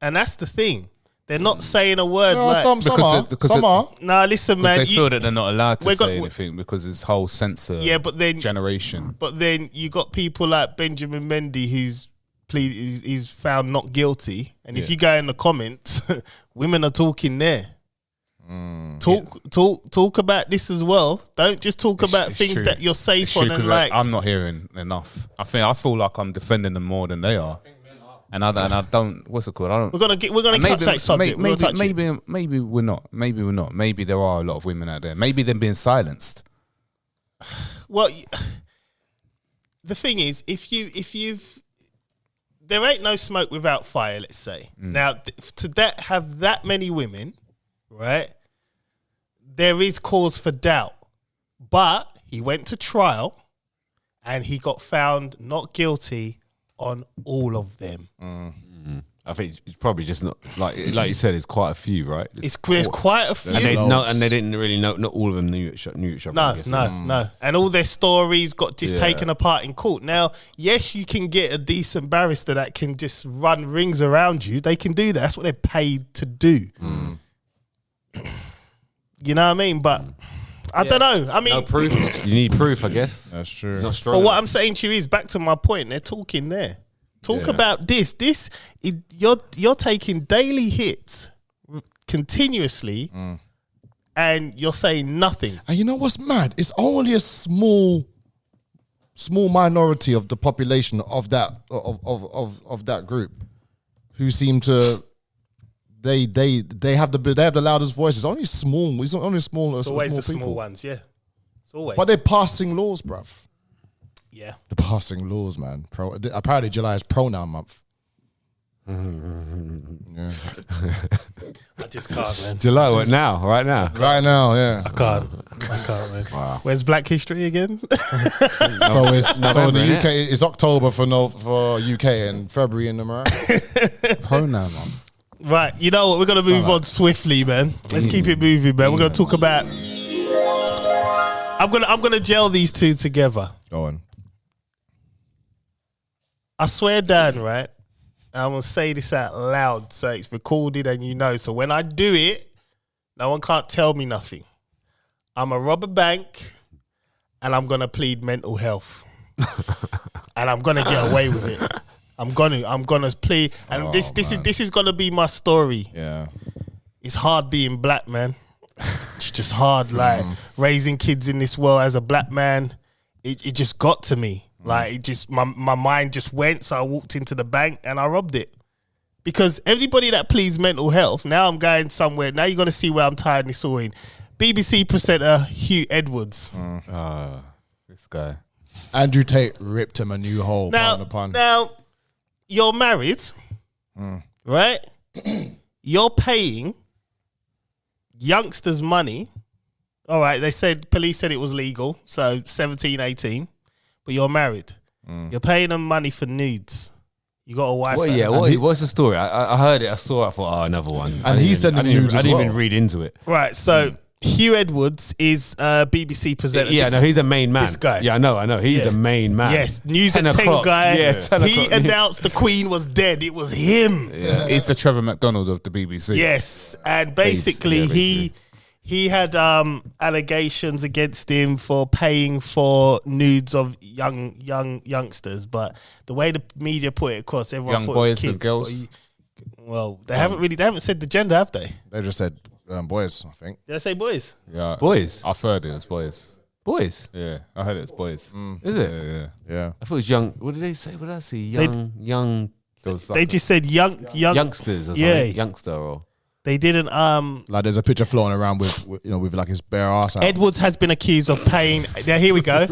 and that's the thing. They're not saying a word. No, like, some are. because Some it- are. nah, listen, Because man. they feel that they're not allowed to we're say got- anything because this whole censor yeah, but then generation. But then you got people like Benjamin Mendy who's he's found not guilty, and if Yeah. you go in the comments, women are talking there. Talk about this as well. Don't just talk about It's things true. that you're safe It's true, on and 'cause like. I'm not hearing enough. I feel like I'm defending them more than they are, and I don't. What's it called? I don't. we're gonna touch that subject. We're gonna touch it. maybe we're not. Maybe we're not. Maybe there are a lot of women out there. Maybe they're being silenced. Well, the thing is, if you've, there ain't no smoke without fire. Let's say now have that many women, right? There is cause for doubt, but he went to trial, and he got found not guilty on all of them. I think it's probably just not like you said. It's quite a few, right? There's quite a few. and they loads. and they didn't really know. Not all of them knew each other. I No, guess. no. And all their stories got just Yeah. taken apart in court. Now, yes, you can get a decent barrister that can just run rings around you. They can do that. That's what they're paid to do. You know what I mean? But I don't know. I mean, No proof. You need proof, I guess. That's true. It's not strong. but what enough. I'm saying to you is back to my point. They're talking there. Talk about this. You're taking daily hits continuously, and you're saying nothing. And you know what's mad? It's only a small minority of the population of that of that group who seem to they have the loudest voices. Only small. It's only small. It's always the people. small ones. Yeah, it's always. But they're passing laws, bruv. yeah. They're passing laws, man. Apparently July is pronoun month. Yeah. I just can't, man. July, what now? Right now? Right now, yeah. I can't, man. When's Black History again? So it's so in November, the innit? UK. It's October for UK and February in America. Pronoun, man. Right, you know what? We're gonna move on swiftly, man. Let's keep it moving, man. We're gonna talk about. I'm gonna gel these two together. Go on. I swear down, right? I'm going to say this out loud so it's recorded and you know. So when I do it, no one can't tell me nothing. I'm going to rob a bank and I'm going to plead mental health. And I'm going to get away with it. I'm going to plead. And this is going to be my story. Yeah. It's hard being black, man. It's just hard, like raising kids in this world as a black man. It just got to me. Like it just my mind just went. So I walked into the bank and I robbed it. Because everybody that pleads mental health, now I'm going somewhere. Now you're gonna see where I'm tired this all in. BBC presenter Hugh Edwards. This guy. Andrew Tate ripped him a new hole. Now you're married, right? You're paying youngsters money. All right, police said it was legal, so 17, 18, but you're married. You're paying them money for nudes. You got a wife. What's the story? I heard it, I saw it, I thought, another one. And he said the nudes I as didn't well. even read into it. Right, so Hugh Edwards is a BBC presenter. Yeah, no, he's the main man. This guy. Yeah, I know. He's the main man. Yes, News at 10 o'clock. guy. Yeah, 10 he o'clock. announced the Queen was dead. It was him. Yeah. He's the Trevor McDonald of the BBC. Yes, and basically he had allegations against him for paying for nudes of youngsters, but the way the media put it across, everyone Young thought boys it was and kids. girls. Well, they haven't said the gender, have they? They just said boys, I think. Did I say boys? Yeah. Boys? I've heard it was boys. Boys? Yeah, I heard it's boys. Is it? Yeah. Yeah. I thought it was young. What did they say? What did I see? Young There was They just said youngsters or something. Yeah. Youngster or... They didn't. Like there's a picture floating around with like his bare ass out. Edwards has been accused of paying. Now here we go.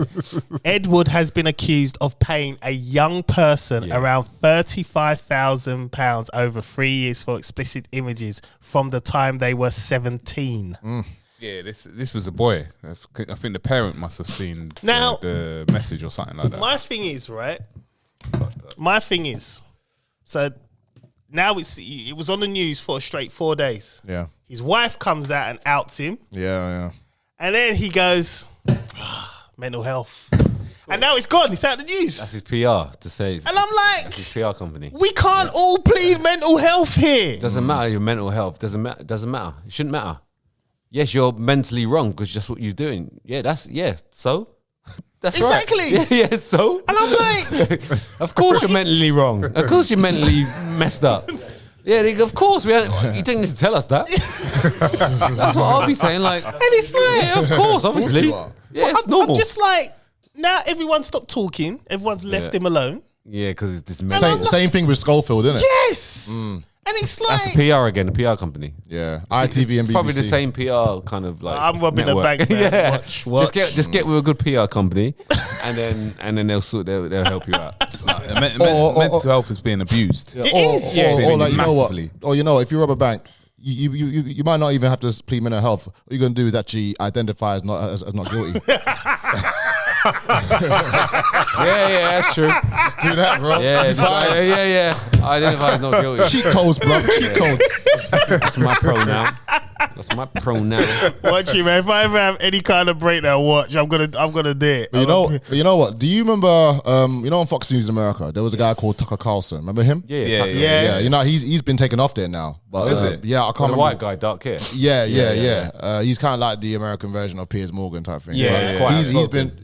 Edward has been accused of paying a young person around £35,000 over 3 years for explicit images from the time they were 17. Yeah, this was a boy. I think the parent must have seen Now- the message or something like that. My thing is, right? My thing is, so now it was on the news for a straight 4 days. Yeah. His wife comes out and outs him, Yeah. and then he goes, mental health, and now it's gone. It's out of the news, That's his PR to say. and I'm like, That's his PR company. we can't all plead mental health here. Doesn't matter your mental health. Doesn't matter. It shouldn't matter. Yes, you're mentally wrong because that's what you're doing. Yeah, so that's Exactly. right. Yeah, so. And I'm like, Of course you're mentally wrong. Of course you're mentally messed up. Yeah, of course you didn't need to tell us that. That's what I'll be saying. Like, and it's like, yeah, of course, obviously. you are. Yeah, it's I'm normal. just like, now everyone stopped talking. Everyone's left him alone. Yeah, because it's this Same thing with Schofield, isn't it? Yes. And it's like, That's the PR again, the PR company. Yeah. ITV and BBC. Probably the same PR kind of like. I'm robbing network. a bank, man. Yeah, Watch. just get with a good PR company, and then they'll help you out. Mental health is being abused. It is. Or like, you know what? Massively. Or if you rob a bank, you might not even have to plead mental health. All you're gonna do is actually identify as not guilty. Yeah, that's true. Just do that, bro. Yeah. Identify as not guilty. Cheat codes, bro. Cheat codes. That's my pronoun. That's my pronoun. watch it, man. If I ever have any kind of breakdown, watch. I'm gonna do it. But you know what? Do you remember? On Fox News in America, there was a guy called Tucker Carlson. Remember him? Yeah. Yeah. You know, he's been taken off there now. But Is it? Yeah, I can't The remember. white guy, dark hair. Yeah. He's kind of like the American version of Piers Morgan type thing. Yeah, But yeah. Quite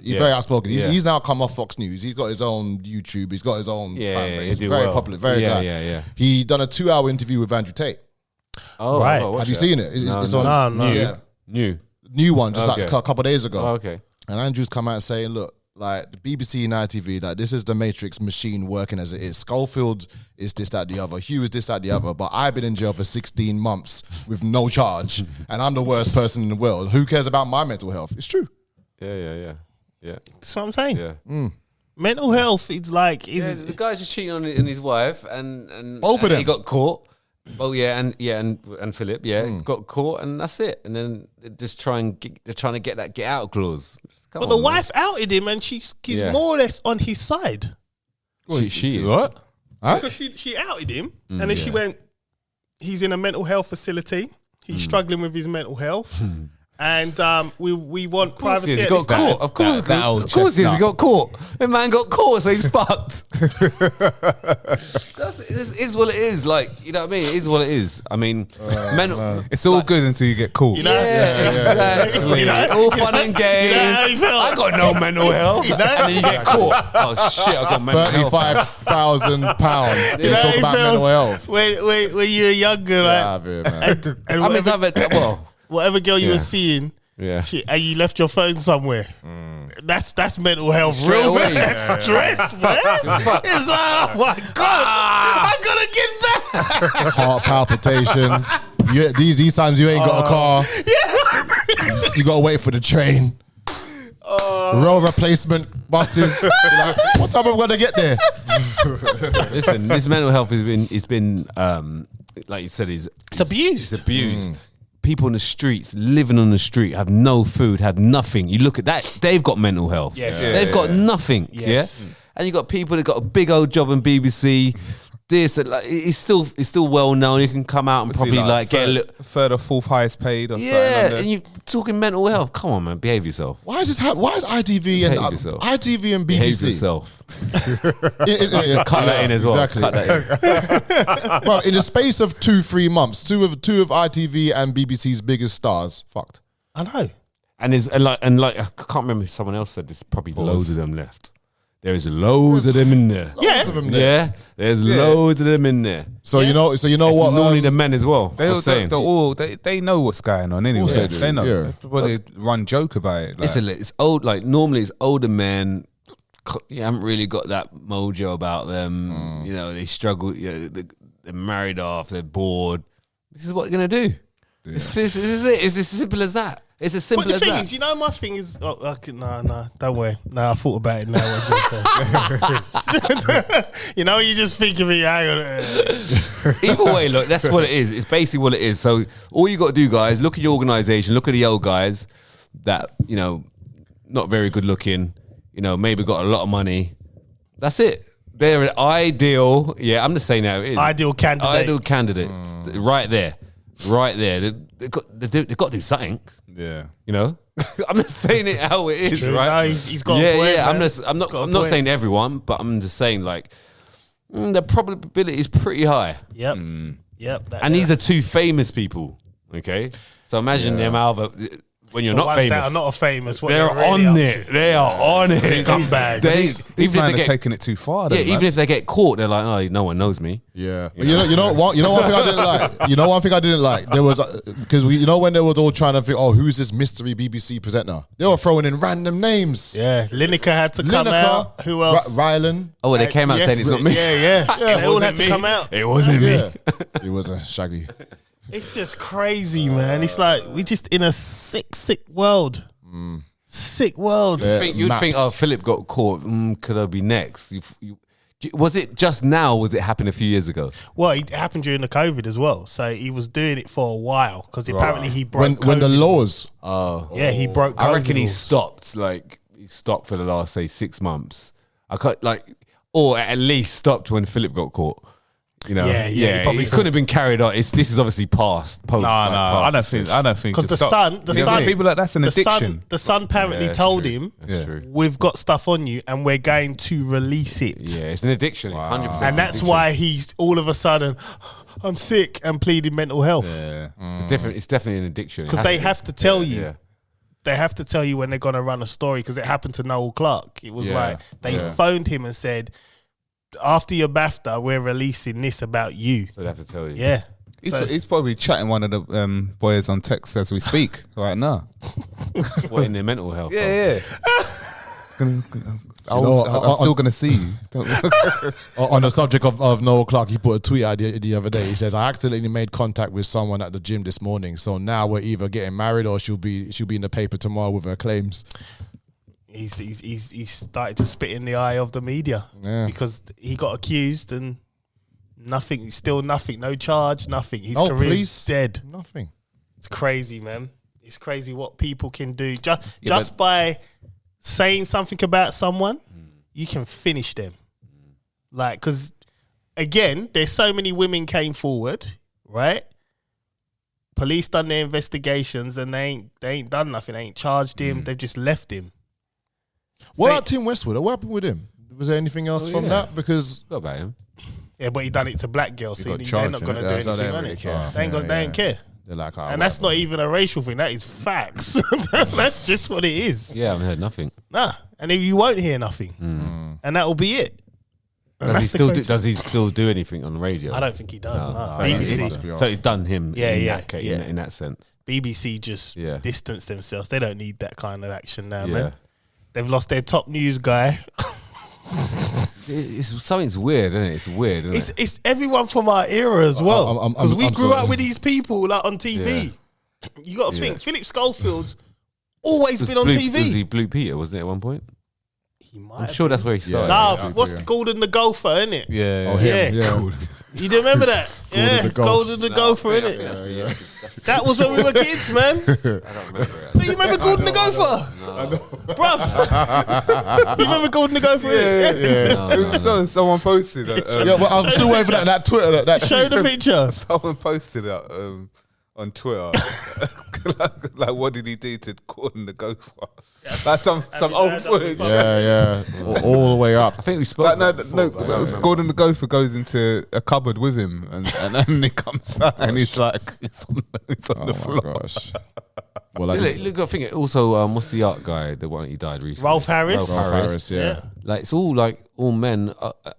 he's very outspoken. Yeah. He's now come off Fox News. He's got his own YouTube. He's got his own fan base. he do Very well. popular. Very Yeah, guy. yeah. He done a 2-hour interview with Andrew Tate. Oh, Right. I'll watch Have you that. seen it? It's No, on. no. Yeah. New. One just like Okay. a couple of days ago. Oh, okay. And Andrew's come out saying, look, like the BBC and ITV, like this is the Matrix machine working as it is. Schofield is this, that, the other. Hugh is this, that, the other. But I've been in jail for 16 months with no charge, and I'm the worst person in the world. Who cares about my mental health? It's true. Yeah. That's what I'm saying. Yeah. Mental health. It's like, Yeah, the guy's just cheating on his wife, and Both of and them. He got caught. Oh yeah, and Philip, got caught, and that's it. And then they're just trying to get that get out clause. Come but on, the man. wife outed him, and he's Yeah. more or less on his side She is. What? Huh? because she outed him, and then she went, he's in a mental health facility. He's struggling with his mental health. And we want privacy. He at got this time. caught. Of course, that old of course, he chestnut. got caught. The man got caught, so he's fucked. This is what it is. Like, you know what I mean? It is what it is. I mean, mental. It's all good until you get caught. You know? Exactly. You know? All fun and games. You know how you feel? I got no mental health. You know? And then you get caught. Oh shit! I got mental health. £35,000. You You know talk how about you feel? mental health. When you were younger, Yeah, like, man. and I mean, well, whatever girl you Yeah. were seeing, yeah. shit, and you left your phone somewhere. That's mental health, Straight real away. That's stress, man. It's like, oh my god, I gotta get back. Heart palpitations. These times you ain't got a car. You gotta wait for the train. Road replacement buses. You're like, what time am I gonna get there? Listen, this mental health has been like you said, it's abused. It's abused. People in the streets, living on the street, have no food, have nothing. You look at that, they've got mental health. Yes. They've got nothing. Yes. Yeah. And you got people that got a big old job in BBC. This, that, like, it's still well known. You can come out and probably like get a little. third or fourth highest paid or Yeah, something. and you talking mental health. Come on, man, behave yourself. Why is this? Why is ITV and Behave yourself. ITV and BBC? Behave yourself. Yeah, Cut that in as well. Exactly. Cut that in. Well, in the space of 2-3 months, two of ITV and BBC's biggest stars fucked. I know. And like I can't remember if someone else said there's probably loads of them left. There is loads of them in there. Loads of them there. Yeah, there's loads of them in there. So you know It's what? normally the men as well. They know what's going on anyway. course they do, They know. yeah. Everybody run joke about it. Like, It's old. Like normally, it's older men. You haven't really got that mojo about them. You know, they struggle. You know, they're married off. They're bored. This is what you're gonna do. This is it. It's as simple as that. It's as simple But the as thing that. is, you know, my thing is, no, don't worry. No, I thought about it now. What I was going to say. You know, you just think of it. Hang on. Either way, look, that's what it is. It's basically what it is. So all you got to do, guys, look at your organisation. Look at the old guys that, you know, not very good looking. You know, maybe got a lot of money. That's it. They're an ideal. Yeah, I'm just saying how it is. Ideal candidate. Ideal candidate. Right there. Right there. They've got to do something. yeah. You know, I'm just saying it how it is, True. right? No, he's got a point, man. I'm He's got a not point. saying everyone, but I'm just saying like the probability is pretty high. Yep. Yep. And these are two famous people. Okay, so imagine them either when you're the not ones famous. that are not famous. What they're really on up it. to. They are on it. Scumbags. These Even if men they are get, taking it too far. yeah, Then, even if they get caught, they're like, oh, no one knows me. Yeah, but you know one thing I didn't like. You know one thing I didn't like. There was because you know when they was all trying to think, oh, who's this mystery BBC presenter? They were throwing in random names. Yeah. Lineker had to come out. Who else? Rylan. Oh, well, they came out Yes, saying it's not me. Yeah. They all had to come out. It wasn't Yeah, me. it was a Shaggy. It's just crazy, man. It's like we're just in a sick world. Sick world. Yeah. You'd Maps. think, oh, Philip got caught. Could I be next? Was it just now? Or was it happened a few years ago? Well, it happened during the COVID as well. So he was doing it for a while because apparently he broke When the COVID. laws. Yeah, he broke COVID I reckon he rules. stopped. Like he stopped for the last say 6 months. I can't or at least stopped when Philip got caught. You know, Yeah, he probably it couldn't have been carried on. This is obviously post. I don't think. Because the stop. Sun, people like that's an the addiction. The Sun apparently that's told true. him, That's true. "We've got stuff on you, and we're going to release it." Yeah, it's an addiction. 100%. And that's why he's all of a sudden, I'm sick and pleading mental health. Yeah. It's definitely an addiction. It Because has they to be. have to tell you. Yeah. They have to tell you when they're going to run a story because it happened to Noel Clark. It was Yeah, like they phoned him and said, after your BAFTA, we're releasing this about you. So they have to tell you. Yeah. He's probably chatting one of the boys on text as we speak right now. What in their mental health? Yeah. I'm know, still gonna see you. On the subject of Noel Clark, he put a tweet out the other day. He says, "I accidentally made contact with someone at the gym this morning, so now we're either getting married or she'll be in the paper tomorrow with her claims." He's started to spit in the eye of the media because he got accused and nothing, still nothing, no charge, nothing. His career's police, dead. Nothing. It's crazy, man. It's crazy what people can do just by saying something about someone. You can finish them, like because again, there's so many women came forward, right? Police done their investigations and they ain't done nothing. They ain't charged him. They've just left him. What about Tim Westwood? What happened with him? Was there anything else from that? Because What about him? Yeah, but he done it to black girls. See, got they're charged, not going to innit? do Yeah, so anything they don't on really it. care. They ain't Yeah, gonna, they ain't care. they're like, And that's not even a racial thing. That is facts. That's just what it is. Yeah, I haven't heard nothing. Nah, and if you won't hear nothing, and that will be it. And Does he that's the still do, crazy- does he still do anything on the radio? I don't think he does. Nah. So BBC, So he's done him Yeah, in, yeah, that case, yeah. in that sense. BBC just Yeah. distance themselves. They don't need that kind of action now, Yeah. man. They've lost their top news guy. Something's weird, isn't it? It's weird, isn't it? It's everyone from our era as well. I'm- Because we I'm grew sorry. up with these people like on TV. You got to think, Philip Schofield's always been on Was TV. he Blue Peter, wasn't it, at one point? He might I'm have sure been. that's where he started. Nah, Yeah. what's Gordon the Gopher, innit? Yeah. Oh, him. Yeah. Yeah. You do remember that? Yeah, the Ghost. Golden the Gopher, innit? That was when we were kids, man. I don't remember it. Do you remember Gordon the Gopher? Bruv. You remember Gordon the Gopher? innit? So someone posted Yeah, well, I'm still waiting for that Twitter. That Show the picture. someone posted that on Twitter. like, what did he do to Gordon the Gopher? Like some old footage. Yeah, all the way up. I think we spoke Like, no, about it before, but I don't remember. Gordon the Gopher goes into a cupboard with him, and then he comes out, and he's like, it's on Oh the my floor. gosh. Well, Look, I think also, what's the art guy, the one he died recently? Ralph Harris. Ralph Harris, yeah. Like, it's all men,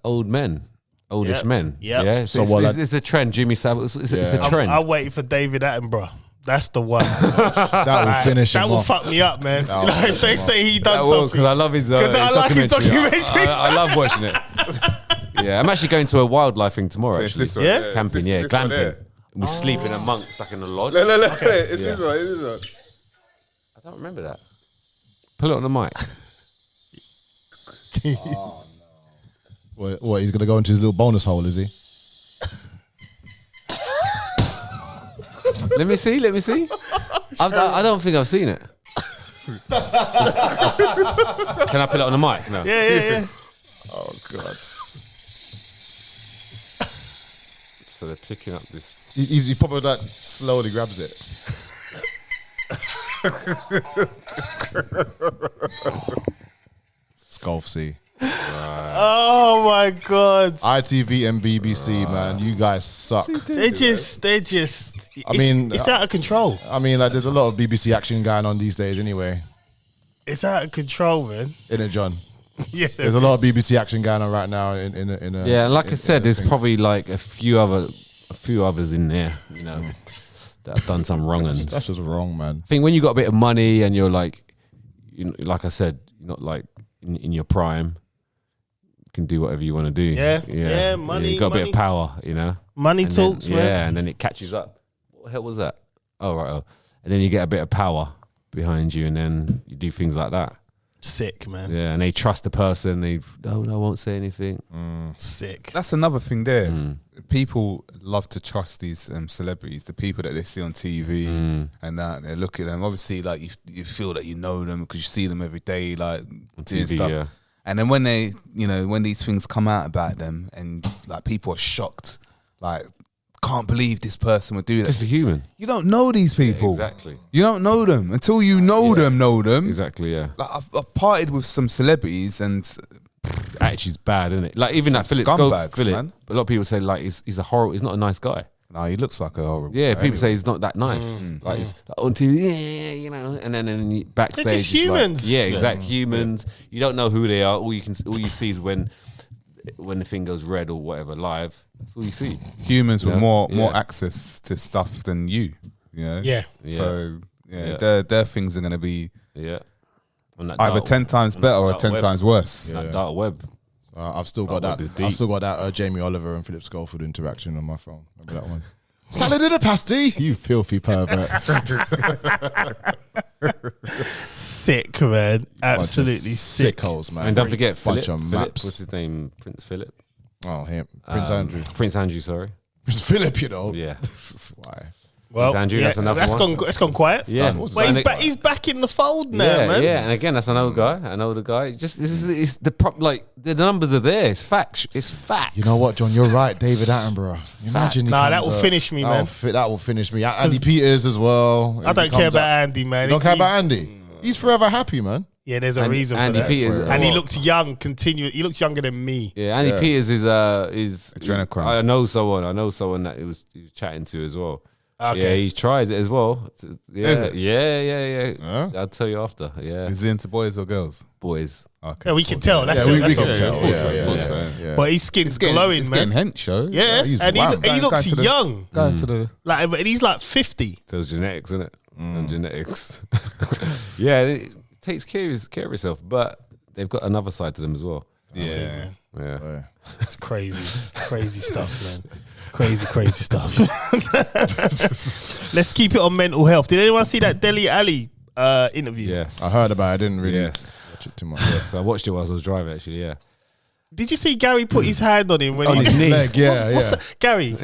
old men. Oldish Yep. men. Yep. Yeah. So So what, it's a trend. Jimmy Savile. It's a Yeah. trend. I'm waiting for David Attenborough. That's the one. That will finish That him will off. fuck me up, man. will Like, if finish they him say he done Because something. I love his, 'Cause I like his documentaries. I love watching it. Yeah, I'm actually going to a wildlife thing tomorrow. It's Actually, this one, Yeah? camping. It's this one Glamping. here. We sleep in amongst like in a lodge. Look, it's Yeah. this one. It's this one. I don't remember that. Pull it on the mic. What, he's going to go into his little bonus hole, is he? Let me see. I don't think I've seen it. Can I put it on the mic? No. Yeah. Oh, God. So they're picking up this. He probably like slowly grabs it. Sculpsy. Oh my God. ITV and BBC, man, you guys suck. They're just. mean, it's out of control. I mean, like, there's a lot of BBC action going on these days anyway. It's out of control, man. Innit, John? Yeah. There's a lot of BBC action going on right now in a Yeah, and like I said, there's thing. probably like a few others in there, you know, that have done some wrong uns. That's just wrong, man. I think when you got a bit of money and you're like, like I said, you're not like in your prime, you can do whatever you want to do. Yeah, money- You got a bit money- of power, you know. Money And talks, then, man. Yeah, and then it catches up. What the hell was that? Oh right, and then you get a bit of power behind you, and then you do things like that. Sick, man. Yeah, and they trust the person. I won't say anything. Sick. That's another thing there. People love to trust these celebrities, the people that they see on TV and that. They look at them. Obviously, like you feel that you know them because you see them every day, like doing TV, stuff. yeah. And then when they, when these things come out about them, and like people are shocked, like can't believe this person would do that. Just a human. You don't know these people. Exactly. You don't know them until you know them. Exactly. Yeah. Like I've partied with some celebrities and Attitude's bad, isn't it? Like even Some that Philip scumbags, man. a lot of people say like he's a horrible. He's not a nice guy. no, he looks like a horrible. Yeah, guy people say anyway. he's not that nice. Like he's on TV, and then backstage, They're just it's like- humans. yeah, exactly. Humans. You don't know who they are. All you see is when the thing goes red or whatever live. That's all you see. humans with Yeah. more Yeah. access to stuff than you. Yeah. So Yeah. their things are gonna be Yeah. On that either dark- 10 times on better that or dark 10 web. times worse. That dark web. I've still got web that. is deep. I've still got that Jamie Oliver and Philip Schofield interaction on my phone. Remember that one? Salad in a pasty, you filthy pervert. Sick, man. Absolutely sick. sickos, man. And don't forget bunch Philip. of Philip, maps. what's his name? Prince Philip. Oh, him, Prince Andrew. Prince Andrew. Sorry. Prince Philip, you know. Yeah. That's why. Well, Andrew, that's another that's one. Gone. It's gone quiet. Yeah. But he's back in the fold now, Yeah, man. yeah, and again, that's an older guy. Just this is it's the like the numbers are there. It's facts. It's facts. You know what, John? You're right, David Attenborough. Imagine. Nah, that will finish me, man. That will finish me. Andy Peters as well. I don't care about Andy, man. You don't care about Andy. He's forever happy, man. Yeah, there's a reason Andy for that. Peters, And he looks young. He looks younger than me. Yeah, Andy Peters is adrenochrome. I know someone that he was chatting to as well. Okay. Yeah, he tries it as well. Yeah. I'll tell you after. Yeah, Is he into boys or girls? boys. Okay. Yeah, we can tell. That's we that's can what- tell. Yeah. But his skin's glowing, It's man. getting hench, yo. Yeah, he's and wild. he looks Going to the- young. Going to the Like, and he's like 50. So it's genetics, isn't it? And genetics. Yeah, it takes care of itself, but they've got another side to them as well. yeah. Yeah. It's crazy, crazy stuff, man. Crazy stuff. Let's keep it on mental health. Did anyone see that Dele Alli interview? Yes. I heard about it. I didn't really Yes. watch it too much. Yes, I watched it whilst I was driving. Actually, yeah. Did you see Gary put his hand on him when On he his knee. Leg, yeah, What's yeah. the, Gary? Like,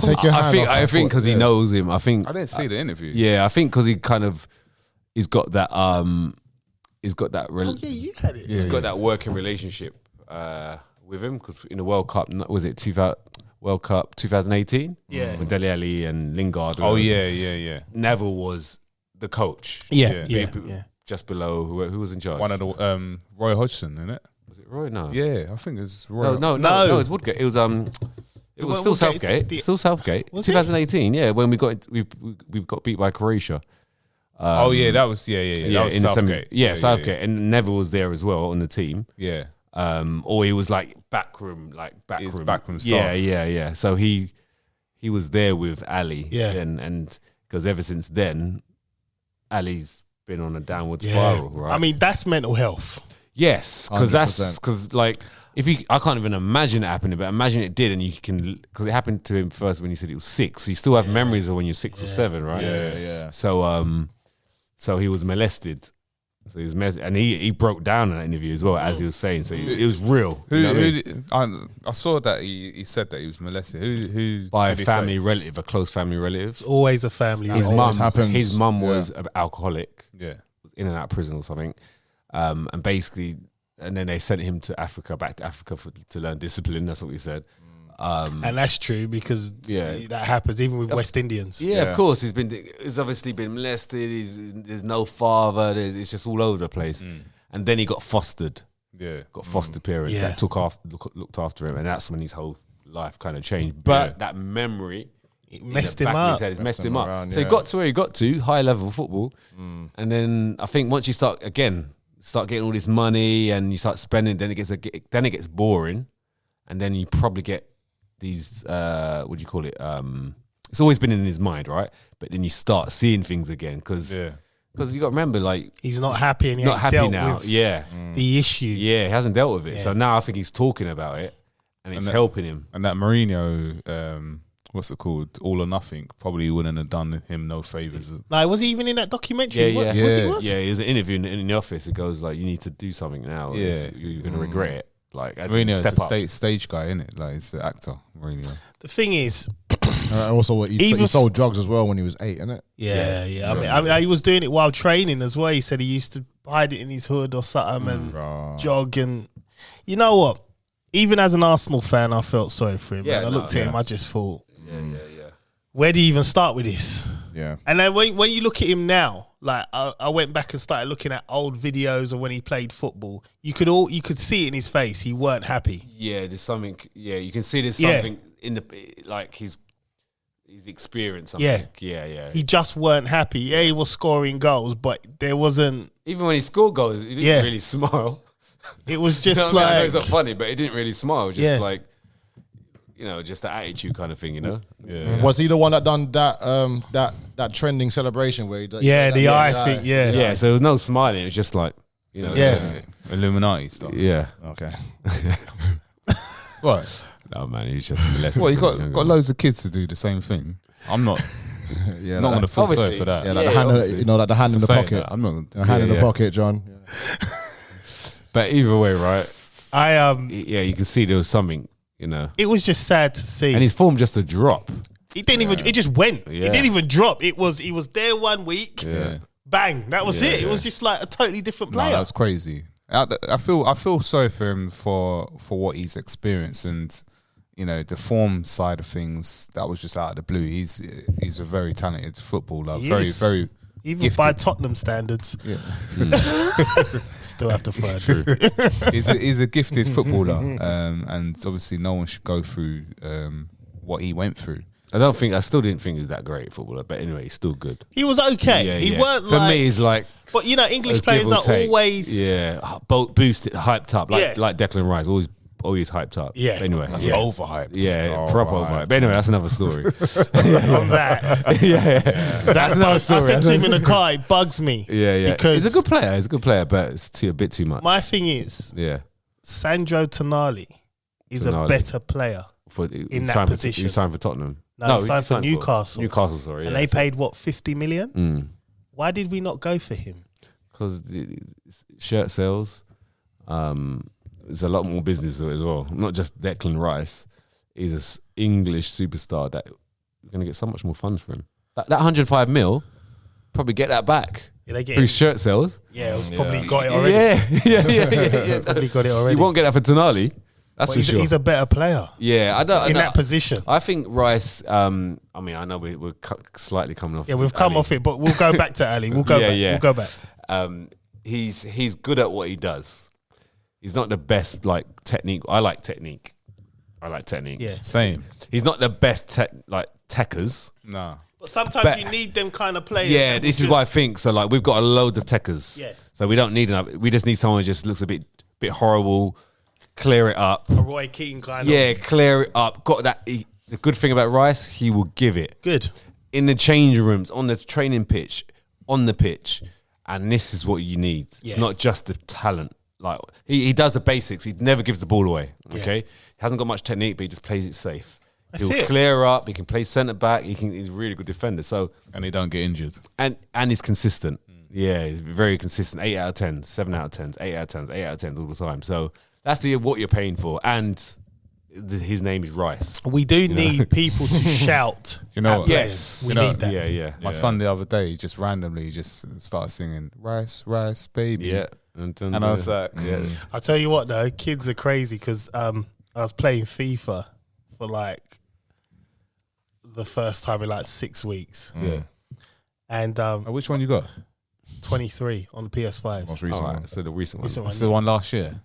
Take your hand off I my think foot, because he yeah. knows him. I think I didn't see the interview. Yeah, I think because he's got that he's got that oh yeah, you had it. he's got that working relationship with him because in the World Cup, was it 2000 World Cup 2018? Yeah. with Dele Alli and Lingard. Oh yeah. Neville was the coach. Yeah. Just below who was in charge. One of the Roy Hodgson, isn't it? Was it Roy? No. Yeah, I think it's Roy. No, No. it was Woodgate. It was It was still Woodgate, Southgate. Still Southgate. Was it? 2018. Yeah, when we got beat by Croatia. Oh yeah, that was yeah. That was in the Southgate. semi. Southgate, and Neville was there as well on the team. Yeah. Or he was like backroom His backroom staff. Yeah. So he was there with Ali. Yeah. and because ever since then, Ali's been on a downward Yeah. spiral. Right. I mean, that's mental health. yes, because 100%. because like I can't even imagine it happening, but imagine it did, and you can because it happened to him first when he said he was 6. So you still have memories of when you're 6 or 7, right? Yeah. So he was molested. So he was and he broke down in that interview as well, as he was saying. So it was real. Who? You know what I mean? I saw that he said that he was molested. Who? By a did he say? family relative, a close family relative. Always a family. His always mum, happens. his mum was an alcoholic, Yeah. was in and out of prison or something, and basically, and then they sent him to Africa, back to Africa to learn discipline. That's what we said. And that's true because Yeah. that happens even with West Indians. Yeah, of course. He's obviously been molested. There's no father. It's just all over the place. And then he got fostered. Yeah. Got foster parents Yeah. that looked after him, and that's when his whole life kind of changed. But that memory It in messed the him back of up. his head, it's messed him up. around, So he yeah. got to where he got to, high level football, and then I think once you start getting all this money and you start spending, then it gets boring, and then you probably get these what do you call it? It's always been in his mind, right? But then you start seeing things again because you got to remember, like He's not happy and he not ain't happy dealt now. with Yeah, the issue. yeah, he hasn't dealt with it. Yeah. So now I think he's talking about it, and it's that- helping him. And that Mourinho, what's it called? All or Nothing. Probably wouldn't have done him no favors. Like, was he even in that documentary? Yeah, Was yeah. he? Yeah, there's an interview in the office. It goes like, you need to do something now. Yeah. You're going to regret it. Like, as in, Mourinho's step up. a stage guy, isn't it? Like he's an actor. Mourinho. The thing is, Also, he Even- sold drugs as well when he was 8, innit? yeah. I mean, he was doing it while training as well. He said he used to hide it in his hood or something and jog. And you know what? Even as an Arsenal fan, I felt sorry for him. Yeah, man. I no, looked at him, I just thought, Yeah. where do you even start with this? Yeah. And then when you look at him now, like I went back and started looking at old videos of when he played football. You could see it in his face. He weren't happy. Yeah, there's something. Yeah, you can see there's Yeah. something in the like he's experienced something. Yeah. He just weren't happy. Yeah, he was scoring goals, but there wasn't. Even when he scored goals, he didn't really smile. It was You just know what I mean? I know like it's not funny, but he didn't really smile. It was just Yeah. like, just the attitude kind of thing, you know. Yeah. Was he the one that done that trending celebration where he did, the eye thing. Yeah, Yeah, so there was no smiling. It was just like, Yeah. just- Illuminati stuff. yeah. Okay. What? No man, he's just molested. Well, you when he was younger. got loads of kids to do the same thing. I'm not Yeah. not like, going to feel sorry obviously. for that. yeah, like Yeah, the hand, obviously. like the hand in the Saying pocket. that, I'm not. The hand in the Yeah. pocket, John. But either way, right? I Yeah, you can see there was something, It was just sad to see. and his form just a drop. It didn't even. It just went. Yeah. It didn't even drop. He was there 1 week. Yeah. Bang. That was it. It was just like a totally different No, player. that's crazy. I feel sorry for him for what he's experienced, and the form side of things that was just out of the blue. He's a very talented footballer, He very is. very Even gifted. by Tottenham standards, Yeah. still have to throw it. he's a gifted footballer, and obviously no one should go through what he went through. I still didn't think he was that great at footballer, but anyway, he's still good. He was okay. Yeah, he yeah. weren't For like. me, he's like But English a players give or are take. always. boosted, hyped up, Yeah. like Declan Rice, always hyped up. Yeah. Anyway, That's yeah. overhyped. Yeah, Oh, proper right. overhyped. But anyway, that's another story. On that. yeah. That's another I story. said to him in the car, it bugs me. Yeah. Because He's a good player, but it's a bit too much. my thing is, Yeah. Sandro Tonali is a Tonali. better player. In that position. He signed for Tottenham. No, he signed for Newcastle. Newcastle, sorry. And they paid, what, 50 million? Mm. Why did we not go for him? Because the shirt sales, there's a lot more business to it as well. Not just Declan Rice. He's an English superstar that we're going to get so much more funds for him. That 105 mil, probably get that back Yeah, they get through him. shirt sales. Yeah, probably got it already. Yeah. Probably got it already. You won't get that for Tonali. That's But for sure. he's a better player Yeah, I don't. in know. that position. I think Rice. I know we're slightly coming off. Yeah, we've come Ali. off it, but we'll go back to Ali. We'll go back. Yeah. We'll go back. He's good at what he does. He's not the best technique. I like technique. Yeah. Same. He's not the best techers. No. But sometimes But- you need them kind of players. Yeah, that this will is what I just- think. So we've got a load of techers. Yeah. So we don't need enough. We just need someone who just looks a bit horrible, clear it up. A Roy Keane kind Yeah, of. clear it up. Got that. The good thing about Rice, he will give it. Good. In the change rooms, on the training pitch, on the pitch, and this is what you need. Yeah. It's not just the talent. He does the basics. He never gives the ball away. Okay, he hasn't got much technique, but he just plays it safe. That's He'll it. clear up. He can play centre back. He's a really good defender. So And he don't get injured. and he's consistent. Yeah, he's very consistent. 8 out of 10, 7 out of 10, 8 out of 10, 8 out of 10 all the time. So that's what you're paying for. And his name is Rice. We do need people to shout. You know at what? players. Yes. We You know- need that. Yeah. My son the other day just randomly started singing Rice, Rice, baby. Yeah. And I was like, yeah. I'll tell you what though, kids are crazy because I was playing FIFA for the first time in 6 weeks. yeah. And Oh, which one you got? 23 on the PS5. Most All recent one. right. So the recent one. Recent That's the one last year.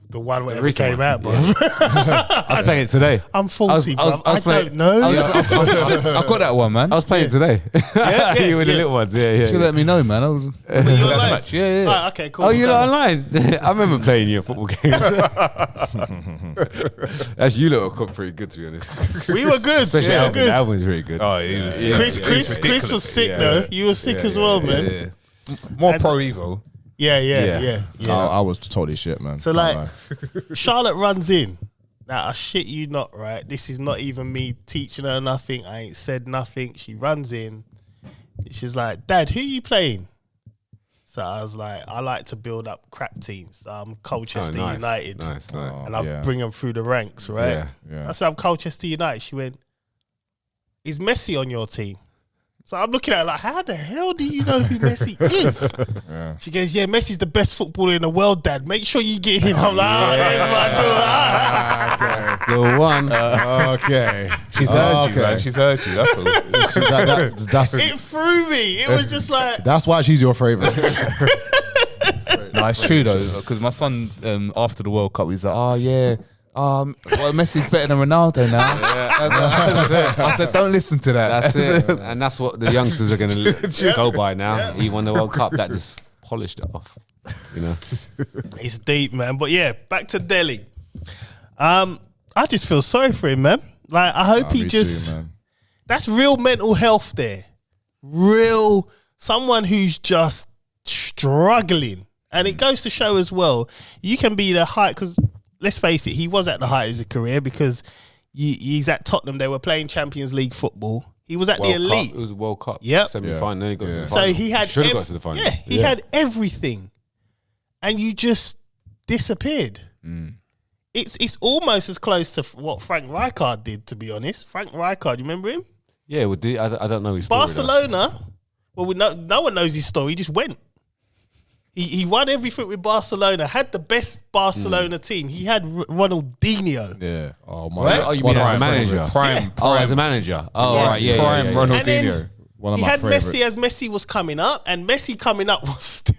The one where it recent came one, out, bro. I was playing it today. I'm 40, bro. I was I playing- don't know. I got that one, man. I was playing it today. Yeah, You were the yeah. little ones. Yeah. You should let me know, man. I was you at the online? match. Yeah. Right, okay, cool. Oh, you're Okay. not online? I remember playing you at football games. Actually, you lot were pretty good, to be honest. We were good. Especially we were Alvin. good. Alvin was really good. Oh, he was. Yeah. Chris was sick Yeah. though. You were sick as well, man. Yeah. More And- pro Evo. Yeah. Yeah. I was totally shit, man. So Can't like, lie. Charlotte runs in. Now I shit you not, right? This is not even me teaching her nothing. I ain't said nothing. She runs in. She's like, "Dad, who you playing?" So I was like, "I like to build up crap teams. I'm Colchester Oh, nice. United, Nice. and I Yeah. bring them through the ranks, right?" Yeah. Yeah. I said, "I'm Colchester United." She went, "Is Messi on your team?" So I'm looking at her like, how the hell do you know who Messi is? Yeah. She goes, "Yeah, Messi's the best footballer in the world, Dad. Make sure you get him." I'm like, "Oh, there's my daughter." The one. Okay. She's heard you, man. She's heard you. That's all. That's It threw me. It was just like, that's why she's your favorite. No, it's true though, because my son after the World Cup, he's like, "Oh yeah, well, Messi's better than Ronaldo now." I said, "Don't listen to that." That's it. And that's what the youngsters are going to go by now. He won the World Cup. That just polished it off. You know? it's deep, man. But yeah, back to Delhi. I just feel sorry for him, man. Like, I hope he Me just. too, man. That's real mental health there. Real someone who's just struggling. And it goes to show as well, you can be the height, because let's face it, he was at the height of his career because he's at Tottenham. They were playing Champions League football. He was at the World elite. Cup. It was a World Cup. Yep. Semi-final. Then he got to the So final. he had Should have got to the final. Yeah, he had everything. And you just disappeared. It's almost as close to what Frank Rijkaard did, to be honest. Frank Rijkaard, you remember him? Yeah, well, I don't know his story, Barcelona. Well, no one knows his story. He just went. He won everything with Barcelona. Had the best Barcelona team. He had Ronaldinho. Yeah. Oh my. Right? Oh, you mean as a manager? Prime. Oh, as a manager. Oh, right. Yeah, Prime yeah, yeah. Ronaldinho. And then One of he my had favorites. Messi as Messi was coming up, and Messi coming up was still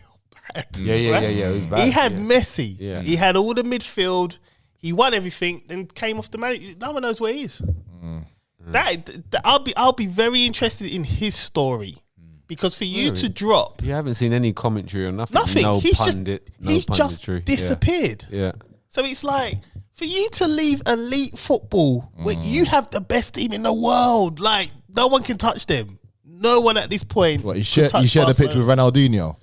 bad. Yeah. It was bad. He had yeah. Messi. Yeah. He had all the midfield. He won everything, then came off the manager. No one knows where he is. I'll be very interested in his story, because for you to drop You haven't seen any commentary or nothing. nothing, No he's pundit. No just punditry. disappeared. Yeah. So it's like, for you to leave elite football where you have the best team in the world, like no one can touch them. No one at this point. What, he could shared touch a picture with Barcelona. Ronaldinho.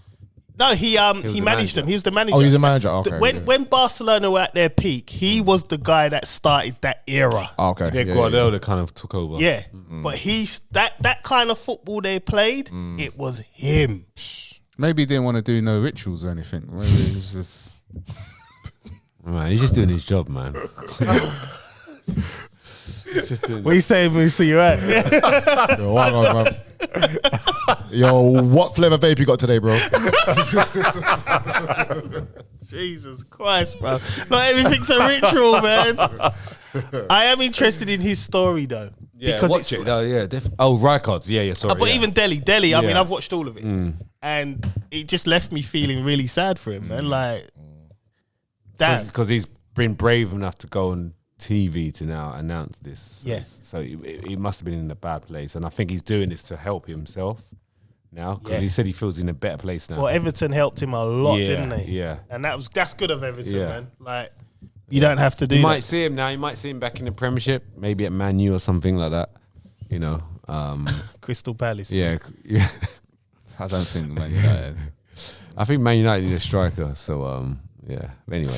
No, he the managed manager. them. He was the manager. Oh, he's the manager. Okay. When Barcelona were at their peak, he was the guy that started that era. Oh, okay. Yeah, Guardiola kind of took over. Yeah, but he's that kind of football they played. It was him. Maybe he didn't want to do no rituals or anything. Maybe he was just. Man, he's just doing his job, man. What you saying, Musa? You right? Yo, hang on, man. Yo, what flavor vape you got today, bro? Jesus Christ, bro! Not everything's a ritual, man. I am interested in his story though, because watch it's. it. Oh, yeah, definitely. Oh, Rijkaard's. Yeah, sorry. But yeah. even Delhi. I mean, Yeah. I've watched all of it, and it just left me feeling really sad for him, man. Like that. because he's been brave enough to go on TV to now announce this. Yes. So he must have been in a bad place, and I think he's doing this to help himself now, because Yeah. he said he feels in a better place now. Well, Everton helped him a lot, Yeah, didn't they? yeah. And that's good of Everton, Yeah. man. Like, you don't have to do You that. might see him now. You might see him back in the Premiership, maybe at Man U or something like that. You know. Crystal Palace. Yeah. I don't think Man United. I think Man United need a striker. So yeah. Anyway.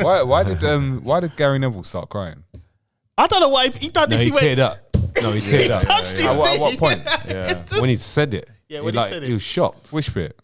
Why did Gary Neville start crying? I don't know why he done No, this. he went, teared up. No, he teared up. touched his At knee. what point? Yeah. When he said it. Yeah, when he said it. He was shocked. Which bit?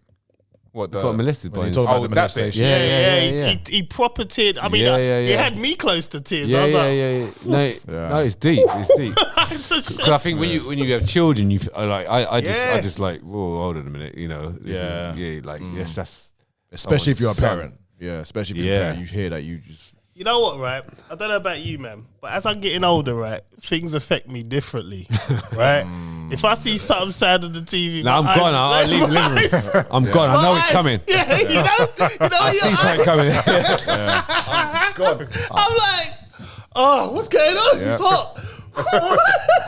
What the? Got molested by When you him. talk about the that bit. molestation. Yeah. He proper teared. I mean, Yeah, it yeah. had me close to tears. I Yeah, was yeah, like, yeah. No, it's deep. It's deep. it's a Because I think when you have children, you like I Yeah. just like, whoa, hold on a minute, you know. This Yeah. is, like yes, that's Especially if you're a someone's parent. Yeah, especially if you're a Yeah. parent. You hear that, you just... You know what, right? I don't know about you, man, but as I'm getting older, right, things affect me differently, right? If I see something sad on the TV, No, I'm my gone. eyes- I'll leave the living room. my I'm gone. I know eyes- it's coming. Yeah, you know, I see your something eyes- coming. God. I'm like, oh, what's going on? It's hot.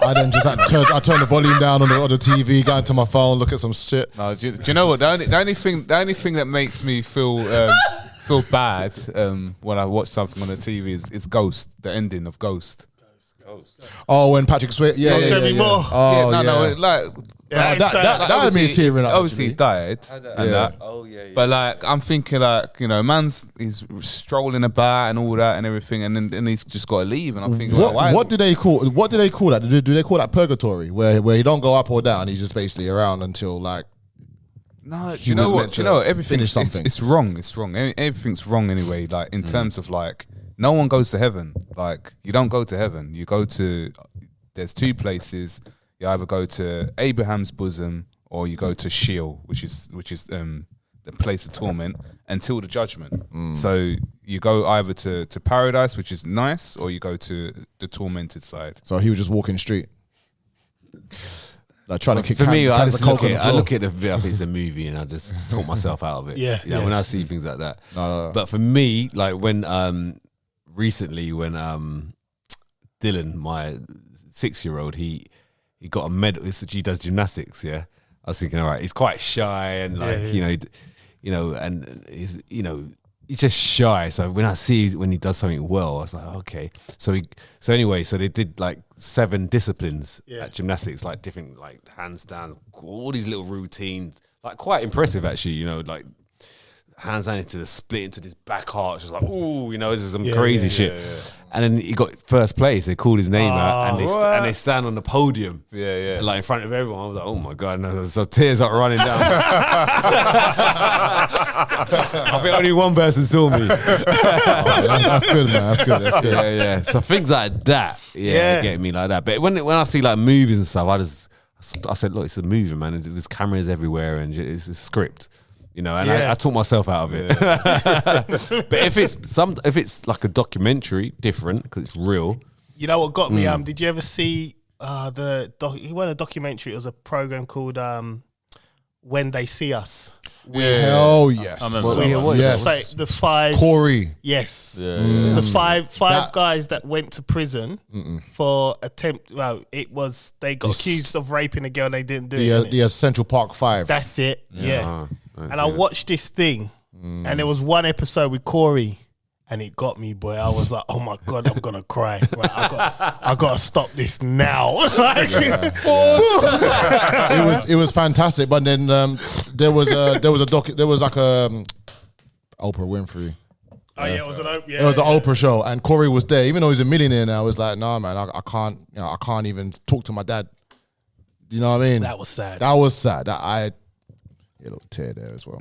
I then just I turn the volume down on the TV, go into my phone, look at some shit. No, do you know what? The only thing that makes me feel bad when I watch something on the TV is Ghost, the ending of Ghost. Oh, when Patrick Swayze... Yeah, yeah, Demi yeah, Moore. yeah. Oh, yeah, no, yeah. it, like Yeah, that had me tearing up. obviously he actually. died and that. Oh yeah. But like I'm thinking like, you know, he's strolling about and all that and everything, and then he's just got to leave, and I'm thinking like, why? What do they call that? Do they call that purgatory, where he don't go up or down? He's just basically around until like... No, do He you know was what? meant Do you to know what? Everything's finish something. it's wrong. It's wrong. Everything's wrong anyway. Like in terms of like, no one goes to heaven. Like you don't go to heaven. You go to. There's two places. You either go to Abraham's bosom or you go to Sheol, which is the place of torment until the judgment. So you go either to paradise, which is nice, or you go to the tormented side. So he was just walking the street, like trying to kick. For me, I cans just of Coke on the I floor. look at the bit. I think it's a movie, and I just talk myself out of it. Yeah, you know, yeah. when I see things like that. No. But for me, like when recently when Dylan, my 6-year-old, he got a medal. He does gymnastics. Yeah, I was thinking, all right, he's quite shy and like you know, and he's just shy. So when I see when he does something well, I was like, okay. So they did like 7 disciplines at gymnastics, like different like handstands, all these little routines, like quite impressive actually. You know, like hands down into the split into this back arch. Just like, ooh, you know, this is some crazy shit. And then he got first place. They called his name out, and they stand on the podium, like in front of everyone. I was like, oh my god, no, so tears are running down. I think only one person saw me. That's good, man. That's good. That's good. Yeah. So things like that, get me like that. But when I see like movies and stuff, I said, look, it's a movie, man. There's cameras everywhere, and it's a script. You know, and I talk myself out of it. But if it's like a documentary, different because it's real. You know what got me? Did you ever see he won a documentary? It was a program called When They See Us. Hell yes. I remember. Yes. Like the 5 Corey. Yes. The five guys that went to prison for attempt. Well, it was they got accused of raping a girl and they didn't do it. The Central Park 5. That's it. Yeah. And I watched this thing, and there was one episode with Corey, and it got me, boy. I was like, oh my god, I'm gonna cry. Right, I gotta stop this now. Like, it was fantastic. But then there was like Oprah Winfrey. Oh yeah, it was an Oprah show, and Corey was there. Even though he's a millionaire now, I was like, nah, man, I can't. You know, I can't even talk to my dad. You know what I mean? That was sad. A little tear there as well.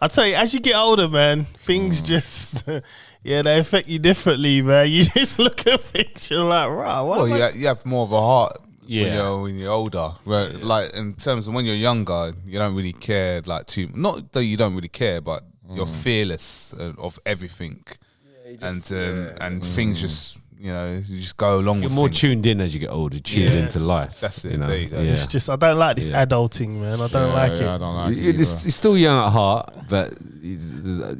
I tell you, as you get older, man, things just they affect you differently, man. You just look at things, you're like, right. Well, you have more of a heart when you're older. Right? Like in terms of when you're younger, you don't really care like too. Not that you don't really care, but you're fearless of everything, and things just. You know, you just go along You're with more things. tuned in as you get older, tuned into life. That's it. You know? There you go. It's just, I don't like this adulting, man. I don't like it. I don't like it. You're still young at heart, but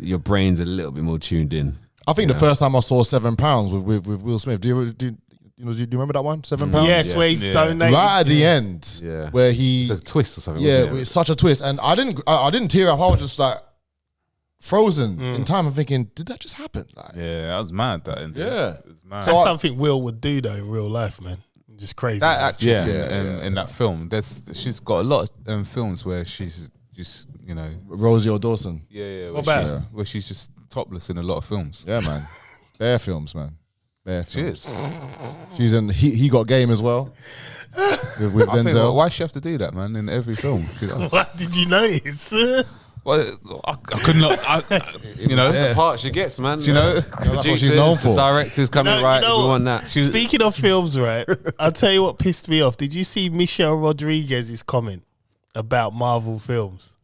your brain's a little bit more tuned in. I think the first time I saw £7 with Will Smith. Do you remember that one? £7? Yes, where he donated. Right at the end, where he It's a twist or something. yeah, wasn't it? it's such a twist, and I didn't tear up. I was just like frozen in time and thinking, did that just happen? Like, Yeah, I was mad that. It was mad. That's something Will would do though in real life, man. Just crazy. That actress Yeah. in that film, she's got a lot of films where she's just Rosie O'Dawson. where What about her? where she's just topless in a lot of films. Yeah, man. Bare films, man. Bare She films. is. She's in He Got Game as well. with I think, Denzel. why does she have to do that, man? In every film. What did you notice? Well, I could not. The part she gets, man. You know? That's what she's known for. The director's coming right. We want that. Speaking of films, right? I'll tell you what pissed me off. Did you see Michelle Rodriguez's comment about Marvel films?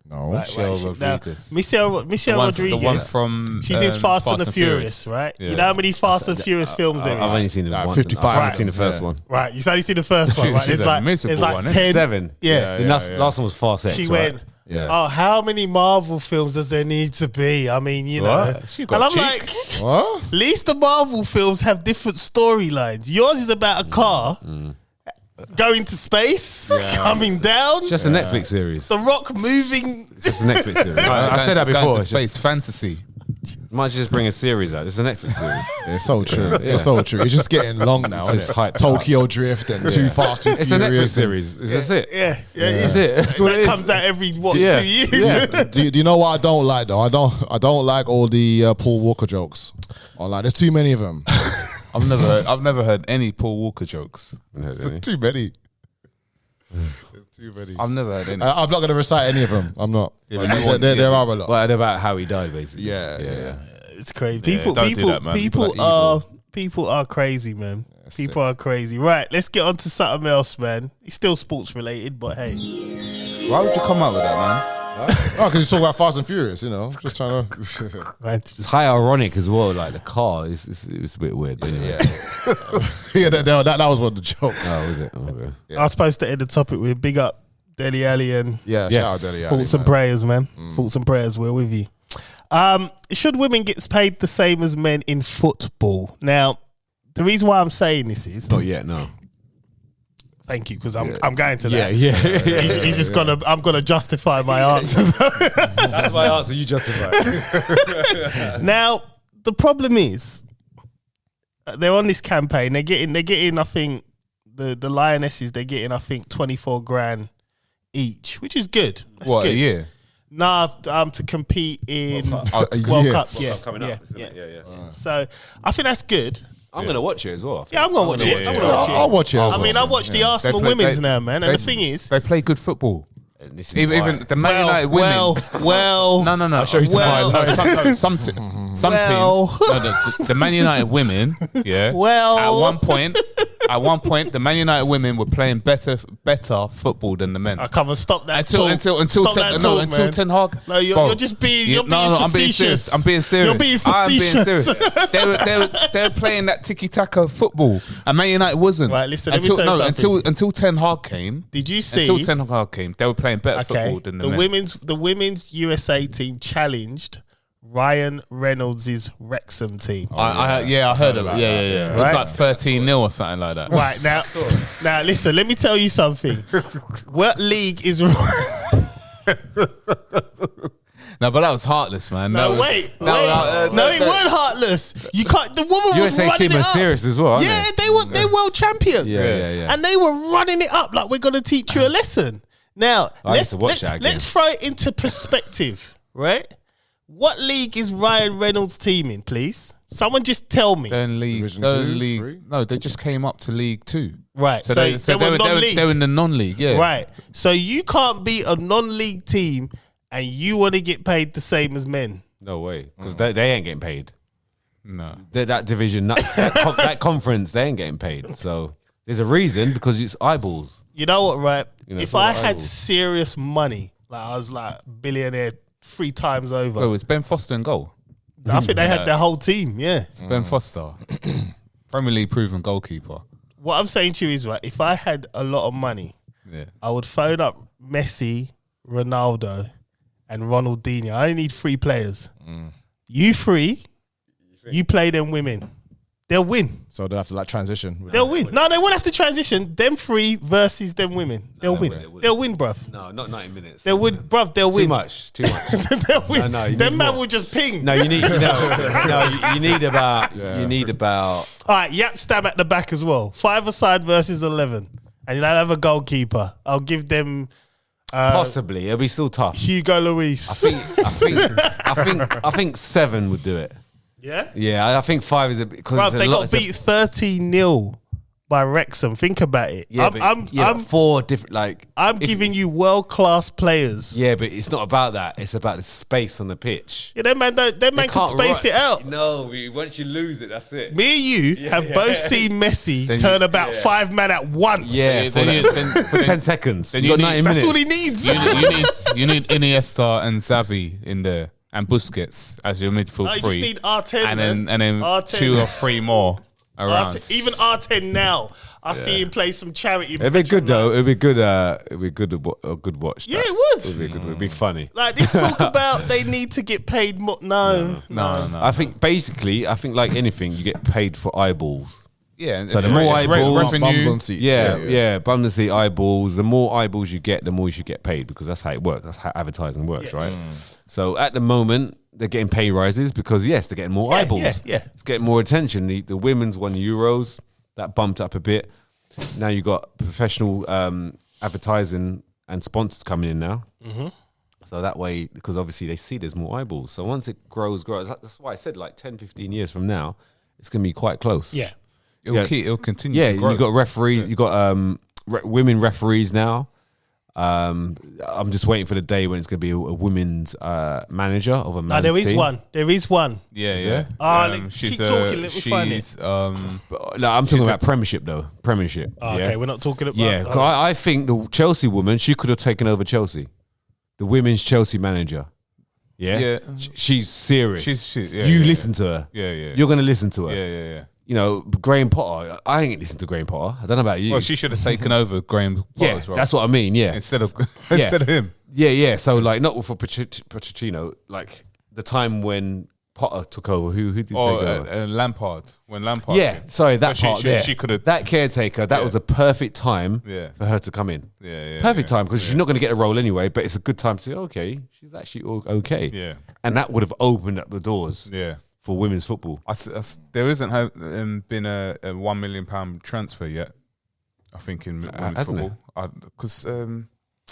No. Michelle Rodriguez. Michelle Rodriguez. The one from She's in Fast and the Furious, right? Yeah. You know how many Fast and Furious films there I've is? only seen the one. 55. I haven't seen the first one. Right, you only seen the first one, right? She's It's a like miserable one, isn't 10. 7. Yeah. The last one was Fast X. She right? went, Yeah. oh, how many Marvel films does there need to be? I mean, you know. What? She got And I'm cheek. like, What? at least the Marvel films have different storylines. Yours is about a car going to space, coming down, It's just a Netflix series. The Rock moving. It's just a Netflix series. I said that Going before. to It's space just, fantasy. might just bring a series out. It's a Netflix series. It's so true. It's so true. It's just getting long now. It's Isn't it? hyped Tokyo Drift and Too Fast, Too It's a Netflix Furious. series. That's it. Yeah. That's it. That's what That it is. comes out every, 2 Yeah. years? Yeah. Do you know what I don't like though? I don't like all the Paul Walker jokes. Online, there's too many of them. I've never heard any Paul Walker jokes. Too many. There's too many. I've never heard any. I'm not going to recite any of them. I'm not. Yeah, But but you want- there are a lot. What about how he died, basically? Yeah. It's crazy. Yeah, People, don't do that, man. People people are are crazy, man. sick. People are crazy. Right, let's get on to something else, man. It's still sports related, but hey. Why would you come up with that, man? Oh, because you talk about Fast and Furious, you know. Just trying to. Man, It's high ironic as well. Like the car, it was a bit weird. But yeah. Yeah, that was one of the jokes. Oh, was it? Okay. I was supposed to end the topic with big up Dele Alli and Yeah, Yes. shout out Dele Alli, thoughts and man. prayers, man. Thoughts and prayers, we're with you. Should women get paid the same as men in football? Now, the reason why I'm saying this is, Not yet, no. thank you, because I'm going to that. Yeah. He's just I'm gonna justify my answer. That's my answer. You justify it. Now, the problem is, they're on this campaign. They're getting. I think the Lionesses. They're getting. I think 24 grand each, which is good. That's What, good. a year? Nah, to compete in World World Cup. Yeah. Yeah, coming yeah, up, isn't yeah. it? Yeah. So I think that's good. I'm gonna watch it as well. Yeah, I'm gonna watch it. I'm gonna watch it. I'll watch it. I mean, I watch the Arsenal women's now, man. And the thing is, they play good football. And this is Even the Man United women. well, No. I'll show you some highlights. Some teams. No, the Man United women. Yeah. Well. At one point, the Man United women were playing better football than the men. I come and stop that Until talk. until Ten Hag. No, you're just being I'm being serious. facetious. I'm being serious. You're being I'm being facetious. serious. they were playing that tiki taka football, and Man United wasn't. Right, listen, let me tell you something. Until Ten Hag came. Did you see? Until Ten Hag came, they were playing better football than the men. The women's USA team challenged Ryan Reynolds' Wrexham team. I heard of it. Yeah. It was like 13-0 or something like that. Right now, listen. Let me tell you something. What league is? No, but that was heartless, man. No, wait. It weren't heartless. You can't. The woman was USA running team it are up. serious as well, aren't Yeah, they're world champions. Yeah. And they were running it up like we're going to teach you a lesson. Now, I used to watch that again. let's throw it into perspective, right? What league is Ryan Reynolds' team in, please? Someone just tell me. They're in Division 2, 3? No, they just came up to League 2. Right, so they were non-league. They were in the non-league, yeah. Right, so you can't be a non-league team and you want to get paid the same as men. No way, because they ain't getting paid. No. That division, that conference, they ain't getting paid. So there's a reason, because it's eyeballs. You know what, right? You know, if it's all I about had eyeballs. serious money, like I was like billionaire 3 times over, Oh, it's Ben Foster in goal. I think they had their whole team, yeah. It's Ben Foster. Premier League proven goalkeeper. What I'm saying to you is, right, if I had a lot of money, Yeah. I would phone up Messi, Ronaldo, and Ronaldinho. I only need 3 players. You 3, you play them women. They'll win. So they have to like transition. They'll win. No, they won't have to transition. Them 3 versus them women. They'll win. They'll win, bruv. No, not 90 minutes. They'll win, bruv. They'll win. Too much. They'll win. No, you them need man more. will just ping. No, you need about All right, Yap stab at the back as well. 5-a-side versus 11. And you'll have a goalkeeper. I'll give them possibly. It'll be still tough. Hugo Luis. I think 7 would do it. Yeah? Yeah, I think 5 is because Bruv, they got beat 13-0 by Wrexham. Think about it. Yeah, I'm but 4 different I'm giving you world-class players. Yeah, but it's not about that. It's about the space on the pitch. Yeah, them man can space it out. No, once you lose it, that's it. Me and you have both seen Messi turn about 5 men at once. Yeah, for 10 seconds. then you you got need- 90 That's minutes. all he needs. You need Iniesta and Xavi in there, and Busquets as your midfield I 3. just need R10, and man. then R10. 2 or 3 more around. Even R10 now, I see him play some charity. It'd be match. good I'm though. like, It'd be good. It'd be good. A good watch. Yeah, that. it would. It'd be good. It'd be funny. Like this talk about they need to get paid more. No. I think basically, like anything, you get paid for eyeballs. Yeah, and So it's the more it's eyeballs- revenue. Bums on seats. Yeah, bum to see eyeballs. The more eyeballs you get, the more you should get paid, because that's how it works. That's how advertising works, right? So at the moment, they're getting pay rises because yes, they're getting more eyeballs. yeah. It's getting more attention. The women's won Euros, that bumped up a bit. Now you got professional advertising and sponsors coming in now. So that way, because obviously they see there's more eyeballs. So once it grows, that's why I said like 10, 15 years from now, it's going to be quite close. Yeah. It'll continue. Yeah, to grow. you got referees. You got women referees now. I'm just waiting for the day when it's going to be a women's manager of a man's No, there is team. one. There is one. Yeah. Keep talking, let me find it. she's But, no, I'm talking about Premiership though. Premiership. Oh, yeah? okay, we're not talking about. Yeah, 'cause I think the Chelsea woman, she could have taken over Chelsea, the women's Chelsea manager. Yeah, she's serious. You listen to her. Yeah. You're gonna listen to her. Yeah. You know, Graham Potter. I ain't listen to Graham Potter. I don't know about you. Well, she should have taken over Graham Potter's role that's what I mean. Yeah, instead of him. Yeah. So like, not for Pochettino. Like the time when Potter took over. Who did take over? Lampard. When Lampard. Yeah, came. sorry, that So part. she could have. that caretaker. That was a perfect time for her to come in. Yeah. Perfect time, because she's not going to get a role anyway. But it's a good time to say, okay, she's actually okay. Yeah. And that would have opened up the doors. Yeah. For women's football. There isn't been a £1 million transfer yet. I think in women's hasn't football, because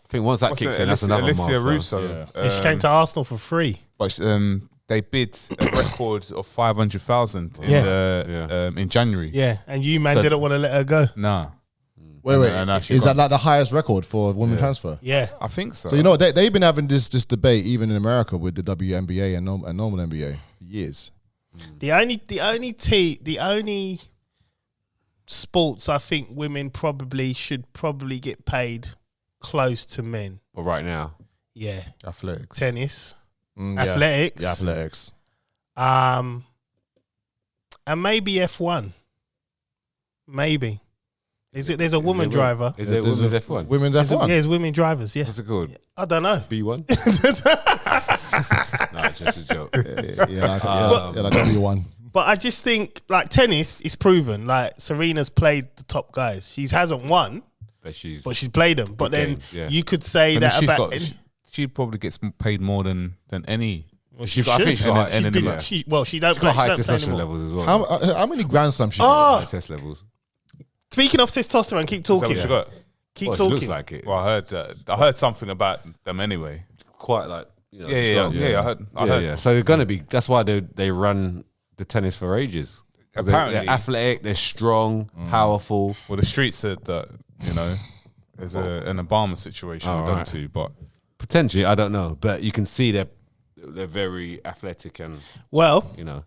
I think once that What's kicks it, in, that's another Alicia milestone. Russo. Yeah. And she came to Arsenal for free. But they bid a record of 500,000 in January. Yeah, and you, man, So- didn't want to let her go. Nah, Wait, And she is got- that like the highest record for women transfer? Yeah. I think so. So you know they've been having this debate even in America with the WNBA and normal NBA for years. The only sports I think women should probably get paid close to men. But right now, Yeah. athletics. Tennis, Yeah. athletics, Yeah, athletics. and maybe F1. Maybe. There's a woman driver. Is there There's women's a F1? Women's There's F1. there's women drivers, yeah. What's it called? I don't know. B1? No, just a joke. Yeah, like W1. But I just think, like, tennis is proven. Like, Serena's played the top guys. She hasn't won, But she's but she's played them. But then games, yeah. you could say And that she's about... got, she probably gets paid more than any. well, she I think should. she's got She's high- been- yeah. she she's don't got play, high she don't play testosterone anymore. levels as well. How many Grand Slams she Oh, got? High test levels. speaking of testosterone, keep Is that talking. what she got? Keep Well, she talking. looks like it. Well, I heard something about them anyway. Quite like, you know, Yeah. strong. I heard. Yeah. So they're going to be, that's why they run the tennis for ages. 'Cause Apparently. they're athletic, they're strong, powerful. Well, the street said that there's an Obama situation with them right. two, but Potentially, I don't know. But you can see they're very athletic and, Well, you know.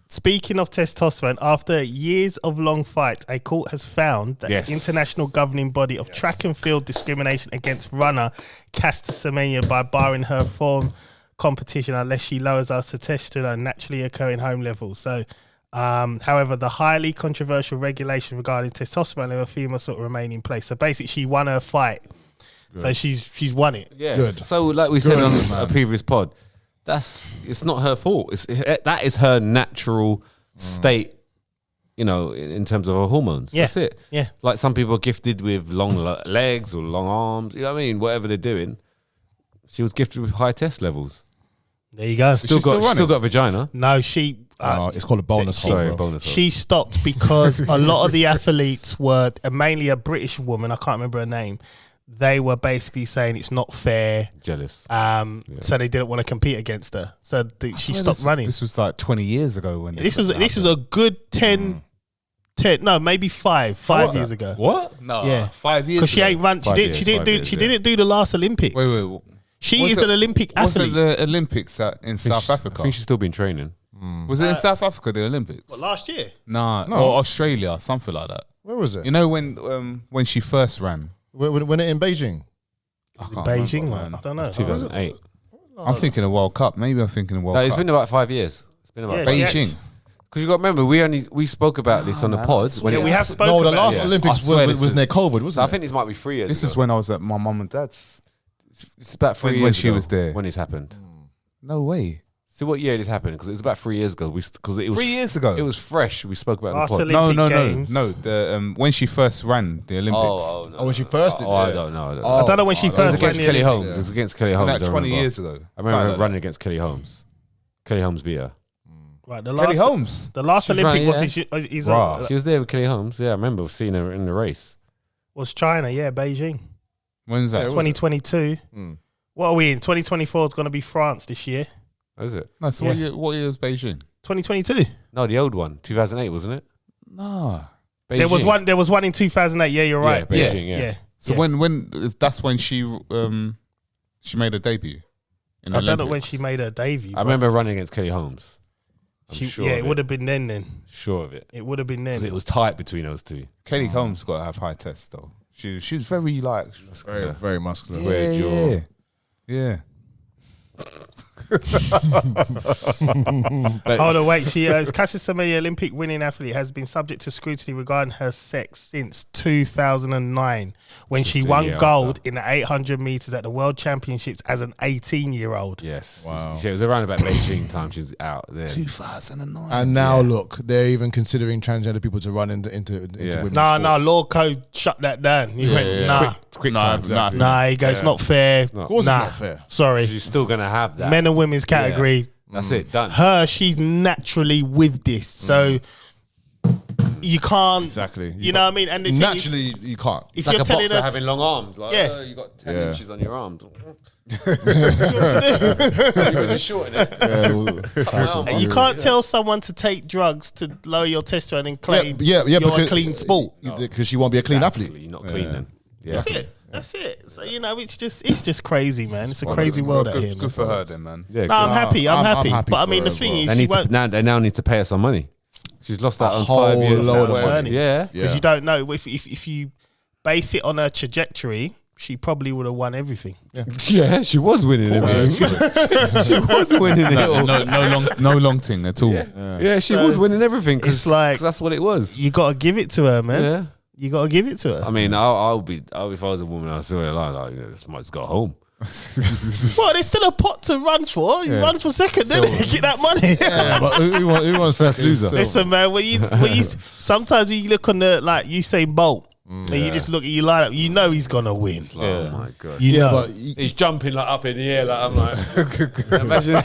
speaking of testosterone, after years of long fight, a court has found that Yes. the international governing body of track and field discrimination against runner Caster Semenya by barring her from competition unless she lowers her testosterone naturally occurring home levels. So, however, the highly controversial regulation regarding testosterone level of female sort of remain in place. So basically, she won her fight. So she's won it. Yeah. Good. So, like we said Good, on a man. previous pod, it's not her fault. That is her natural state, in terms of her hormones. Yeah. That's it. Yeah. Like some people are gifted with long legs or long arms. You know what I mean? Whatever they're doing. She was gifted with high test levels. There you go. still Still got a vagina. No, she. It's called a bonus hole, Sorry, bro. bonus. hole. She stopped because a lot of the athletes were mainly a British woman. I can't remember her name. They were basically saying it's not fair. Jealous. So they didn't want to compete against her. So she stopped running. This was like 20 years ago when This was a good 10, no, maybe 5 years ago. What? No, Yeah. 5 years. Because she ain't run. She 5 didn't. years, She didn't 5 do. years, She yeah. didn't do the last Olympics. Wait. She Was is it- an Olympic Wasn't athlete. the Olympics in South Africa? I think she's still been training. Was it in South Africa, the Olympics? What, last year? Nah, or Australia, something like that. Where was it? You know when she first ran? When it in Beijing? I In can't Beijing, remember, man. man. I don't know. 2008. I'm thinking of World Cup. Maybe I'm thinking of World No, Cup. it's been about 5 years. It's been about Yeah, 5 she years. Beijing. Because you got to remember, we spoke about this on the pod. When Yeah, it we was- have spoken. No, the about last it. Olympics I swear was this near COVID, So wasn't I it? think this might be 3 years This ago. is when I was at my mum and dad's. It's about 3 years when she ago was there. when this happened. No way. See what year this happened? Because it was about 3 years ago. Because it was 3 years ago. It was fresh. We spoke about it Last on the pod. Olympic no. Games. The when she first ran the Olympics. No. Oh, when she first did I it. don't know. I don't know when she It was first ran against the Kelly Olympics. Holmes. It was against Kelly Holmes. Like I 20 remember. years ago. I remember running against Kelly Holmes. Kelly Holmes beat her. Right, the Kelly last Holmes. The last She was Olympic running, was She was there with Kelly Holmes. Yeah, I remember seeing her in the race. was China. Yeah, Beijing, When's that? 2022. What are we in? 2024 is going to be France this year. Oh, is it? No, so Yeah. what year was Beijing? 2022. No, the old one, 2008, wasn't it? Nah. There was Beijing. one. There was one in 2008. Yeah, you're right. Yeah, Beijing, yeah. So yeah. when that's when she made her debut. In I don't know when Olympics. she made her debut. I remember running against Kelly Holmes. I'm sure yeah, of it would have been then. Then Sure of it. it would have been 'Cause then. it was tight between those two. Kelly Holmes got to have high tests though. She was very like Very, very muscular. Square jaw. yeah. Hold on, wait. She Caster Semenya, Olympic winning athlete, has been subject to scrutiny regarding her sex since 2009, when she Just a won year gold after. in the 800 meters at the World Championships as an 18-year-old. Yes. Wow. She was around about Beijing time. She's out there. 2009. And now look, they're even considering transgender people to run into Yeah. women's Nah, sports. law code shut that down. He went, nah, Quick Nah, time. exactly. nah. He goes, not fair. Of course nah, it's not fair. sorry. She's still going to have that. Men and women's category. That's it. Done. Her, she's naturally with this. So you can't. Exactly. You know what I mean? And the thing is, naturally, you can't. if Like you're a telling boxer her, having long arms. Like, Yeah. you got 10 Yeah. inches on your arms. You're really short in it. you can't tell someone to take drugs to lower your testosterone and claim yeah, you're because a clean sport. Because she won't be a clean Exactly, athlete. You're not clean then. Yeah. That's it. That's it. So it's just crazy, man. It's a crazy world out here. Man. Good for her then, man. Yeah, No, I'm happy. I'm I'm happy. happy But I for mean, her the as thing well. is, They she need to won't. now need to pay her some money. She's lost out on whole 5 years. load of Well, money. Yeah. Because you don't know if you base it on her trajectory, she probably would have won everything. Yeah, she was winning it. She was winning it all. No long thing at all. Yeah, she was winning everything. It's like- 'cause that's what it was. You got to give it to her, man. Yeah. You got to give it to her. I mean, I'll be if I was a woman, I'd still be like, might just go home. Well, there's still a pot to run for. You run for second, then get that money. Yeah, but who wants first loser? Listen, man. When you sometimes when you look on the like Usain Bolt, and you just look at your lineup, you know he's gonna win. Like, oh my god. You know. But He's jumping like up in the air, like I'm like, imagine.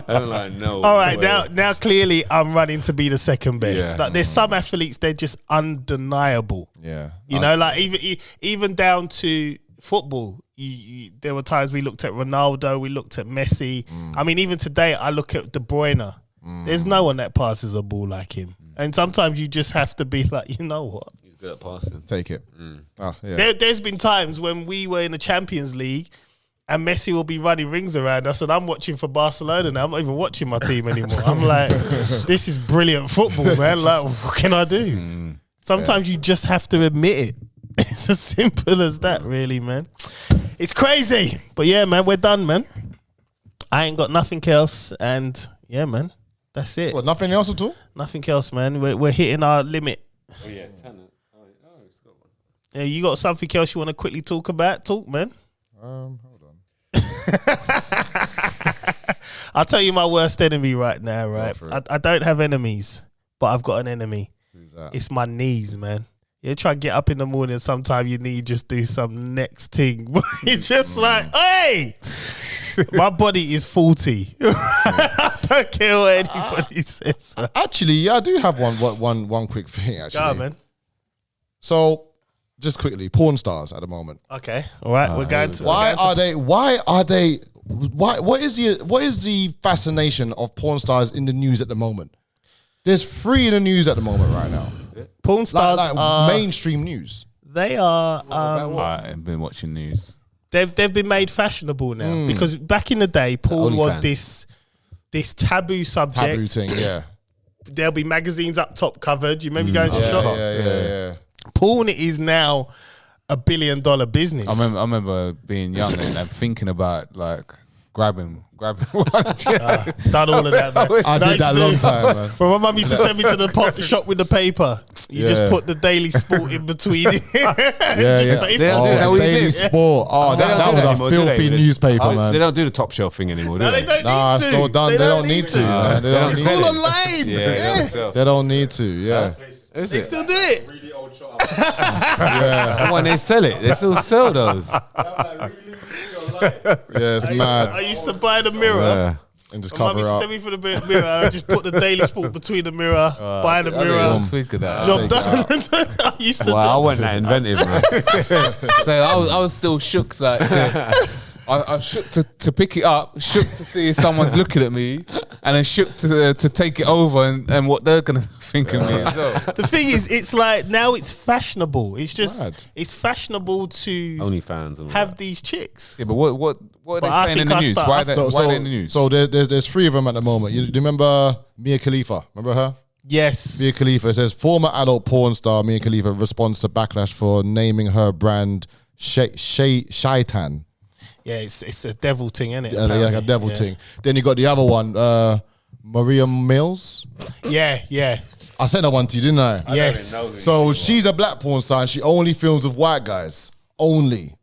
I'm like, no. All right, way. now clearly I'm running to be the second best. Yeah. Like there's some athletes they're just undeniable. yeah, You know, like even down to football. There were times we looked at Ronaldo, we looked at Messi. I mean, even today I look at De Bruyne. There's no one that passes a ball like him. And sometimes you just have to be like, you know what? He's good at passing. take it. Yeah. There's been times when we were in the Champions League and Messi will be running rings around us and I'm watching for Barcelona now. I'm not even watching my team anymore. I'm like, this is brilliant football, man. Like, what can I do? Sometimes you just have to admit it. It's as simple as that, really, man. It's crazy. But yeah, man, we're done, man. I ain't got nothing else. And yeah, man, that's it. What, nothing else at all? Nothing else, man. We're hitting our limit. Oh yeah, tenant. Oh, he's got one. Yeah, you got something else you want to quickly talk about? Talk, man. Hold on. I'll tell you my worst enemy right now, right? for it. I don't have enemies, but I've got an enemy. Who's that? It's my knees, man. You try to get up in the morning, sometimes you need just do some next thing. You're just like, hey! My body is 40. I don't care what anybody says. Man. Actually, yeah, I do have one quick thing. Actually, Go on, man. So, just quickly, porn stars at the moment. Okay, all right, we're going to. Why are they? What is the fascination of porn stars in the news at the moment? There's 3 in the news at the moment right now. porn stars? Like are, mainstream news. they are. I've been watching news. They've been made fashionable now because back in the day, porn was OnlyFans. this taboo subject. Taboo thing, yeah. There'll be magazines up top covered. You remember going to the Yeah, shop? yeah. Porn is now $1 billion business. I remember being young and thinking about like grabbing. Done all of that, man. I did that a long time, man. When my mum used to send me to the shop with the paper, you just Yeah. put the Daily Sport in between. Yeah, Just yeah. pay They for don't it. do that Oh, what you Daily did. Sport. Oh, They that don't do was a anymore, do they? filthy newspaper, They man. don't do the top shelf thing anymore, do No, they? they don't Nah, need it's to. still done. They don't need to, man. They don't It's need all to. online. Yeah, they don't sell. They don't need to. Yeah, Is They it? still do it. Really old shot. And when they sell it, they still sell those. I'm like, really? yeah. It's mad. I used to buy the mirror. Yeah. And just My mum cover used to up. send me for the mirror. I just put the Daily Sport between the mirror, buy the mirror. Figure that. Job done. I used to Wow, I do. wasn't that inventive, man. So I was still shook. Like I shook to pick it up, shook to see if someone's looking at me, and then shook to take it over and what they're gonna think of me as well. The thing is, it's like now it's fashionable. It's just Mad. it's fashionable to OnlyFans and all have that. these chicks. Yeah, but what are But I they saying in think the I news? start- Why are they in the news? So there's 3 of them at the moment. You remember Mia Khalifa? Remember her? Yes. Mia Khalifa. It says former adult porn star Mia Khalifa responds to backlash for naming her brand Shaitan. Yeah, it's a devil thing, isn't it? Yeah, like a devil thing. Then you got the other one, Maria Mills. Yeah. I sent that one to you, didn't I? Yes. So she's a black porn star and she only films with white guys. Only.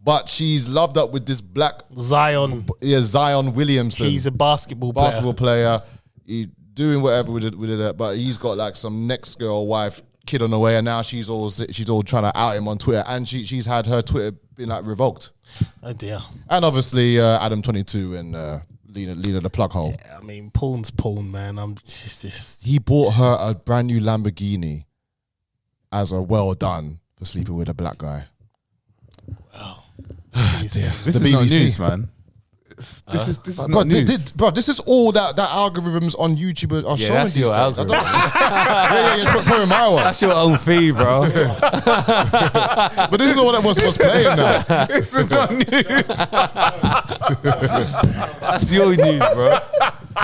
But she's loved up with this black Zion. Zion Williamson. He's a basketball player. He doing whatever with it, but he's got like some next girl wife kid on the way, and now she's all trying to out him on Twitter, and she's had her Twitter been like revoked. Oh dear. And obviously Adam 22 and Lena the plug hole. I mean, porn's porn, man. I'm just He bought her a brand new Lamborghini as a well done for sleeping with a black guy. This The is not BBC. news, man. This is Bro, not news. this is all that algorithms on YouTube are Yeah, showing that's these your days. algorithm. Yeah, probably my one. That's your own feed, bro. But this is all that was playing now. This is not news. That's your news, bro.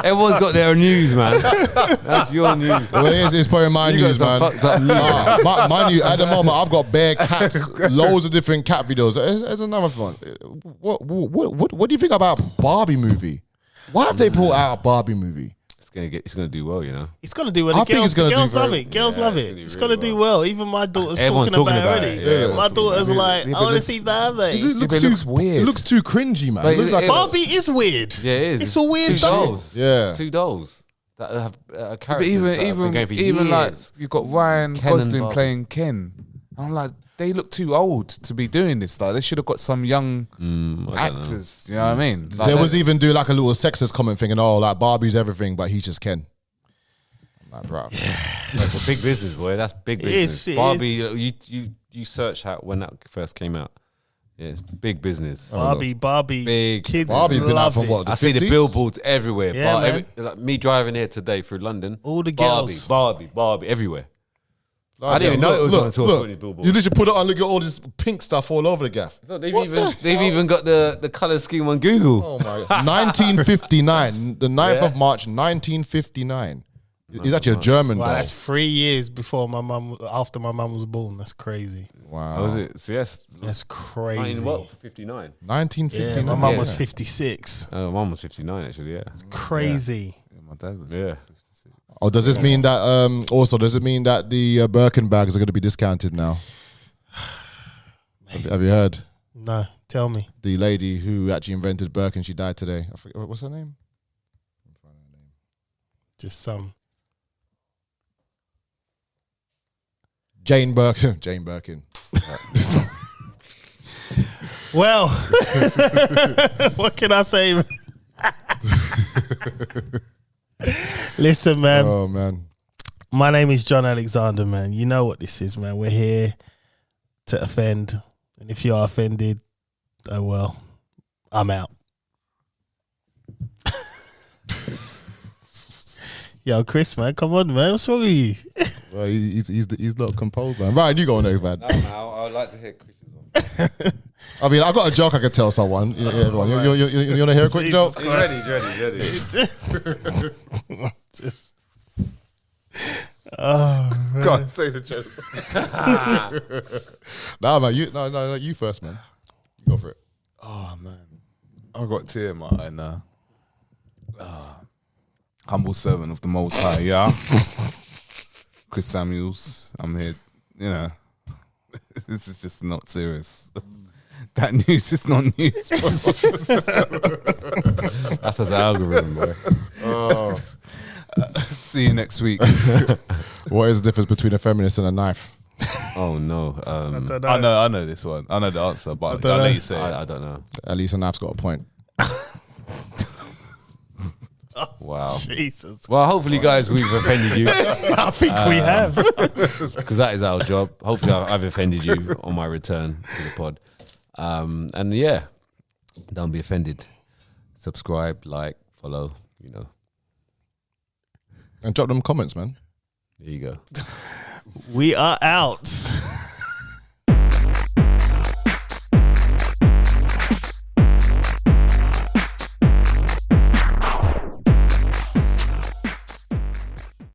Everyone's got their own news, man. That's your news. Well, it's probably my You got news, some man. fucked up news. My news, at the moment, I've got bare cats, loads of different cat videos. There's another one. What do you think about Barbie movie? Why have they brought out a Barbie movie? It's gonna do well, you know. it's gonna do well. I The think girls, it's gonna the do girls love very- it. Girls yeah, love it's it. gonna do It's really gonna do well. well. Even my daughter's Everyone's talking talking about about it it. already. Yeah, My daughter's like, Yeah, I but want to looks- see Barbie. It looks but it too looks weird. It looks too cringy, man. But It looks like Barbie is weird. Yeah, it is. It's a weird two doll. dolls. Yeah. Two dolls that have But characters. that have been going for even like years. you've got Ryan Ken and Gosling Barbie. playing Ken. I'm like, they look too old to be doing this. Like, they should have got some young I don't know. actors. You know what I mean? Like, There was even do like a little sexist comment thinking, oh, like Barbie's everything, but he's just Ken. I'm like, bro. That's a big business, boy. That's big It business. is, it Barbie, is. you search out when that first came out. Yeah, it's big business. Barbie, Big. kids Barbie been out love from it. what? The I see the 50s? billboards everywhere. Yeah, man. Like me driving here today through London. All the Barbie, girls. Barbie, everywhere. I didn't even know it was on until I saw any billboards. You literally put it on, look at all this pink stuff all over the gaff. So they've even got the color scheme on Google. Oh my 1959, the 9th Yeah. of March, 1959. He's actually a German Wow, doll. that's 3 years before after my mum was born. That's crazy. Wow. How was it? So yes, That's crazy. 59. Yeah, 1959. my mum was Yeah. 56. Mine was 59 actually. Yeah. Crazy. Yeah, my dad was. Yeah. Oh, does this mean that does it mean that the Birkin bags are going to be discounted now? Have you heard? No, tell me. The lady who actually invented Birkin, she died today. I forget, what's her name? Just some. Jane Birkin. Jane Birkin. Well, what can I say? Listen, man. Oh man. My name is John Alexander, man. You know what this is, man. We're here to offend. And if you are offended, oh well, I'm out. Yo, Chris, man, come on, man. What's wrong with you? Well, he's not composed, man. Ryan, you go next, man. I would like to hear Chris's one. I mean, I got a joke I could tell someone. Yeah, everyone. You want to hear a quick joke? Jesus He's ready. God, say the joke. Nah, man. You first, man. You go for it. Oh man, I got tear in my eye now. Humble servant of the Most High, yeah. Chris Samuels, I'm here. You know, this is just not serious. That news is not news, bro. That's his algorithm, boy. Oh. See you next week. What is the difference between a feminist and a knife? Oh no. I know this one. I know the answer, but I'll let you say it. I don't know. At least a knife's got a point. Wow. Jesus. Well, hopefully, guys, we've offended you I think we have. because that is our job. Hopefully, I've offended you on my return to the pod. And yeah, don't be offended. Subscribe, like, follow. You know, And drop them comments, man. there you go. We are out.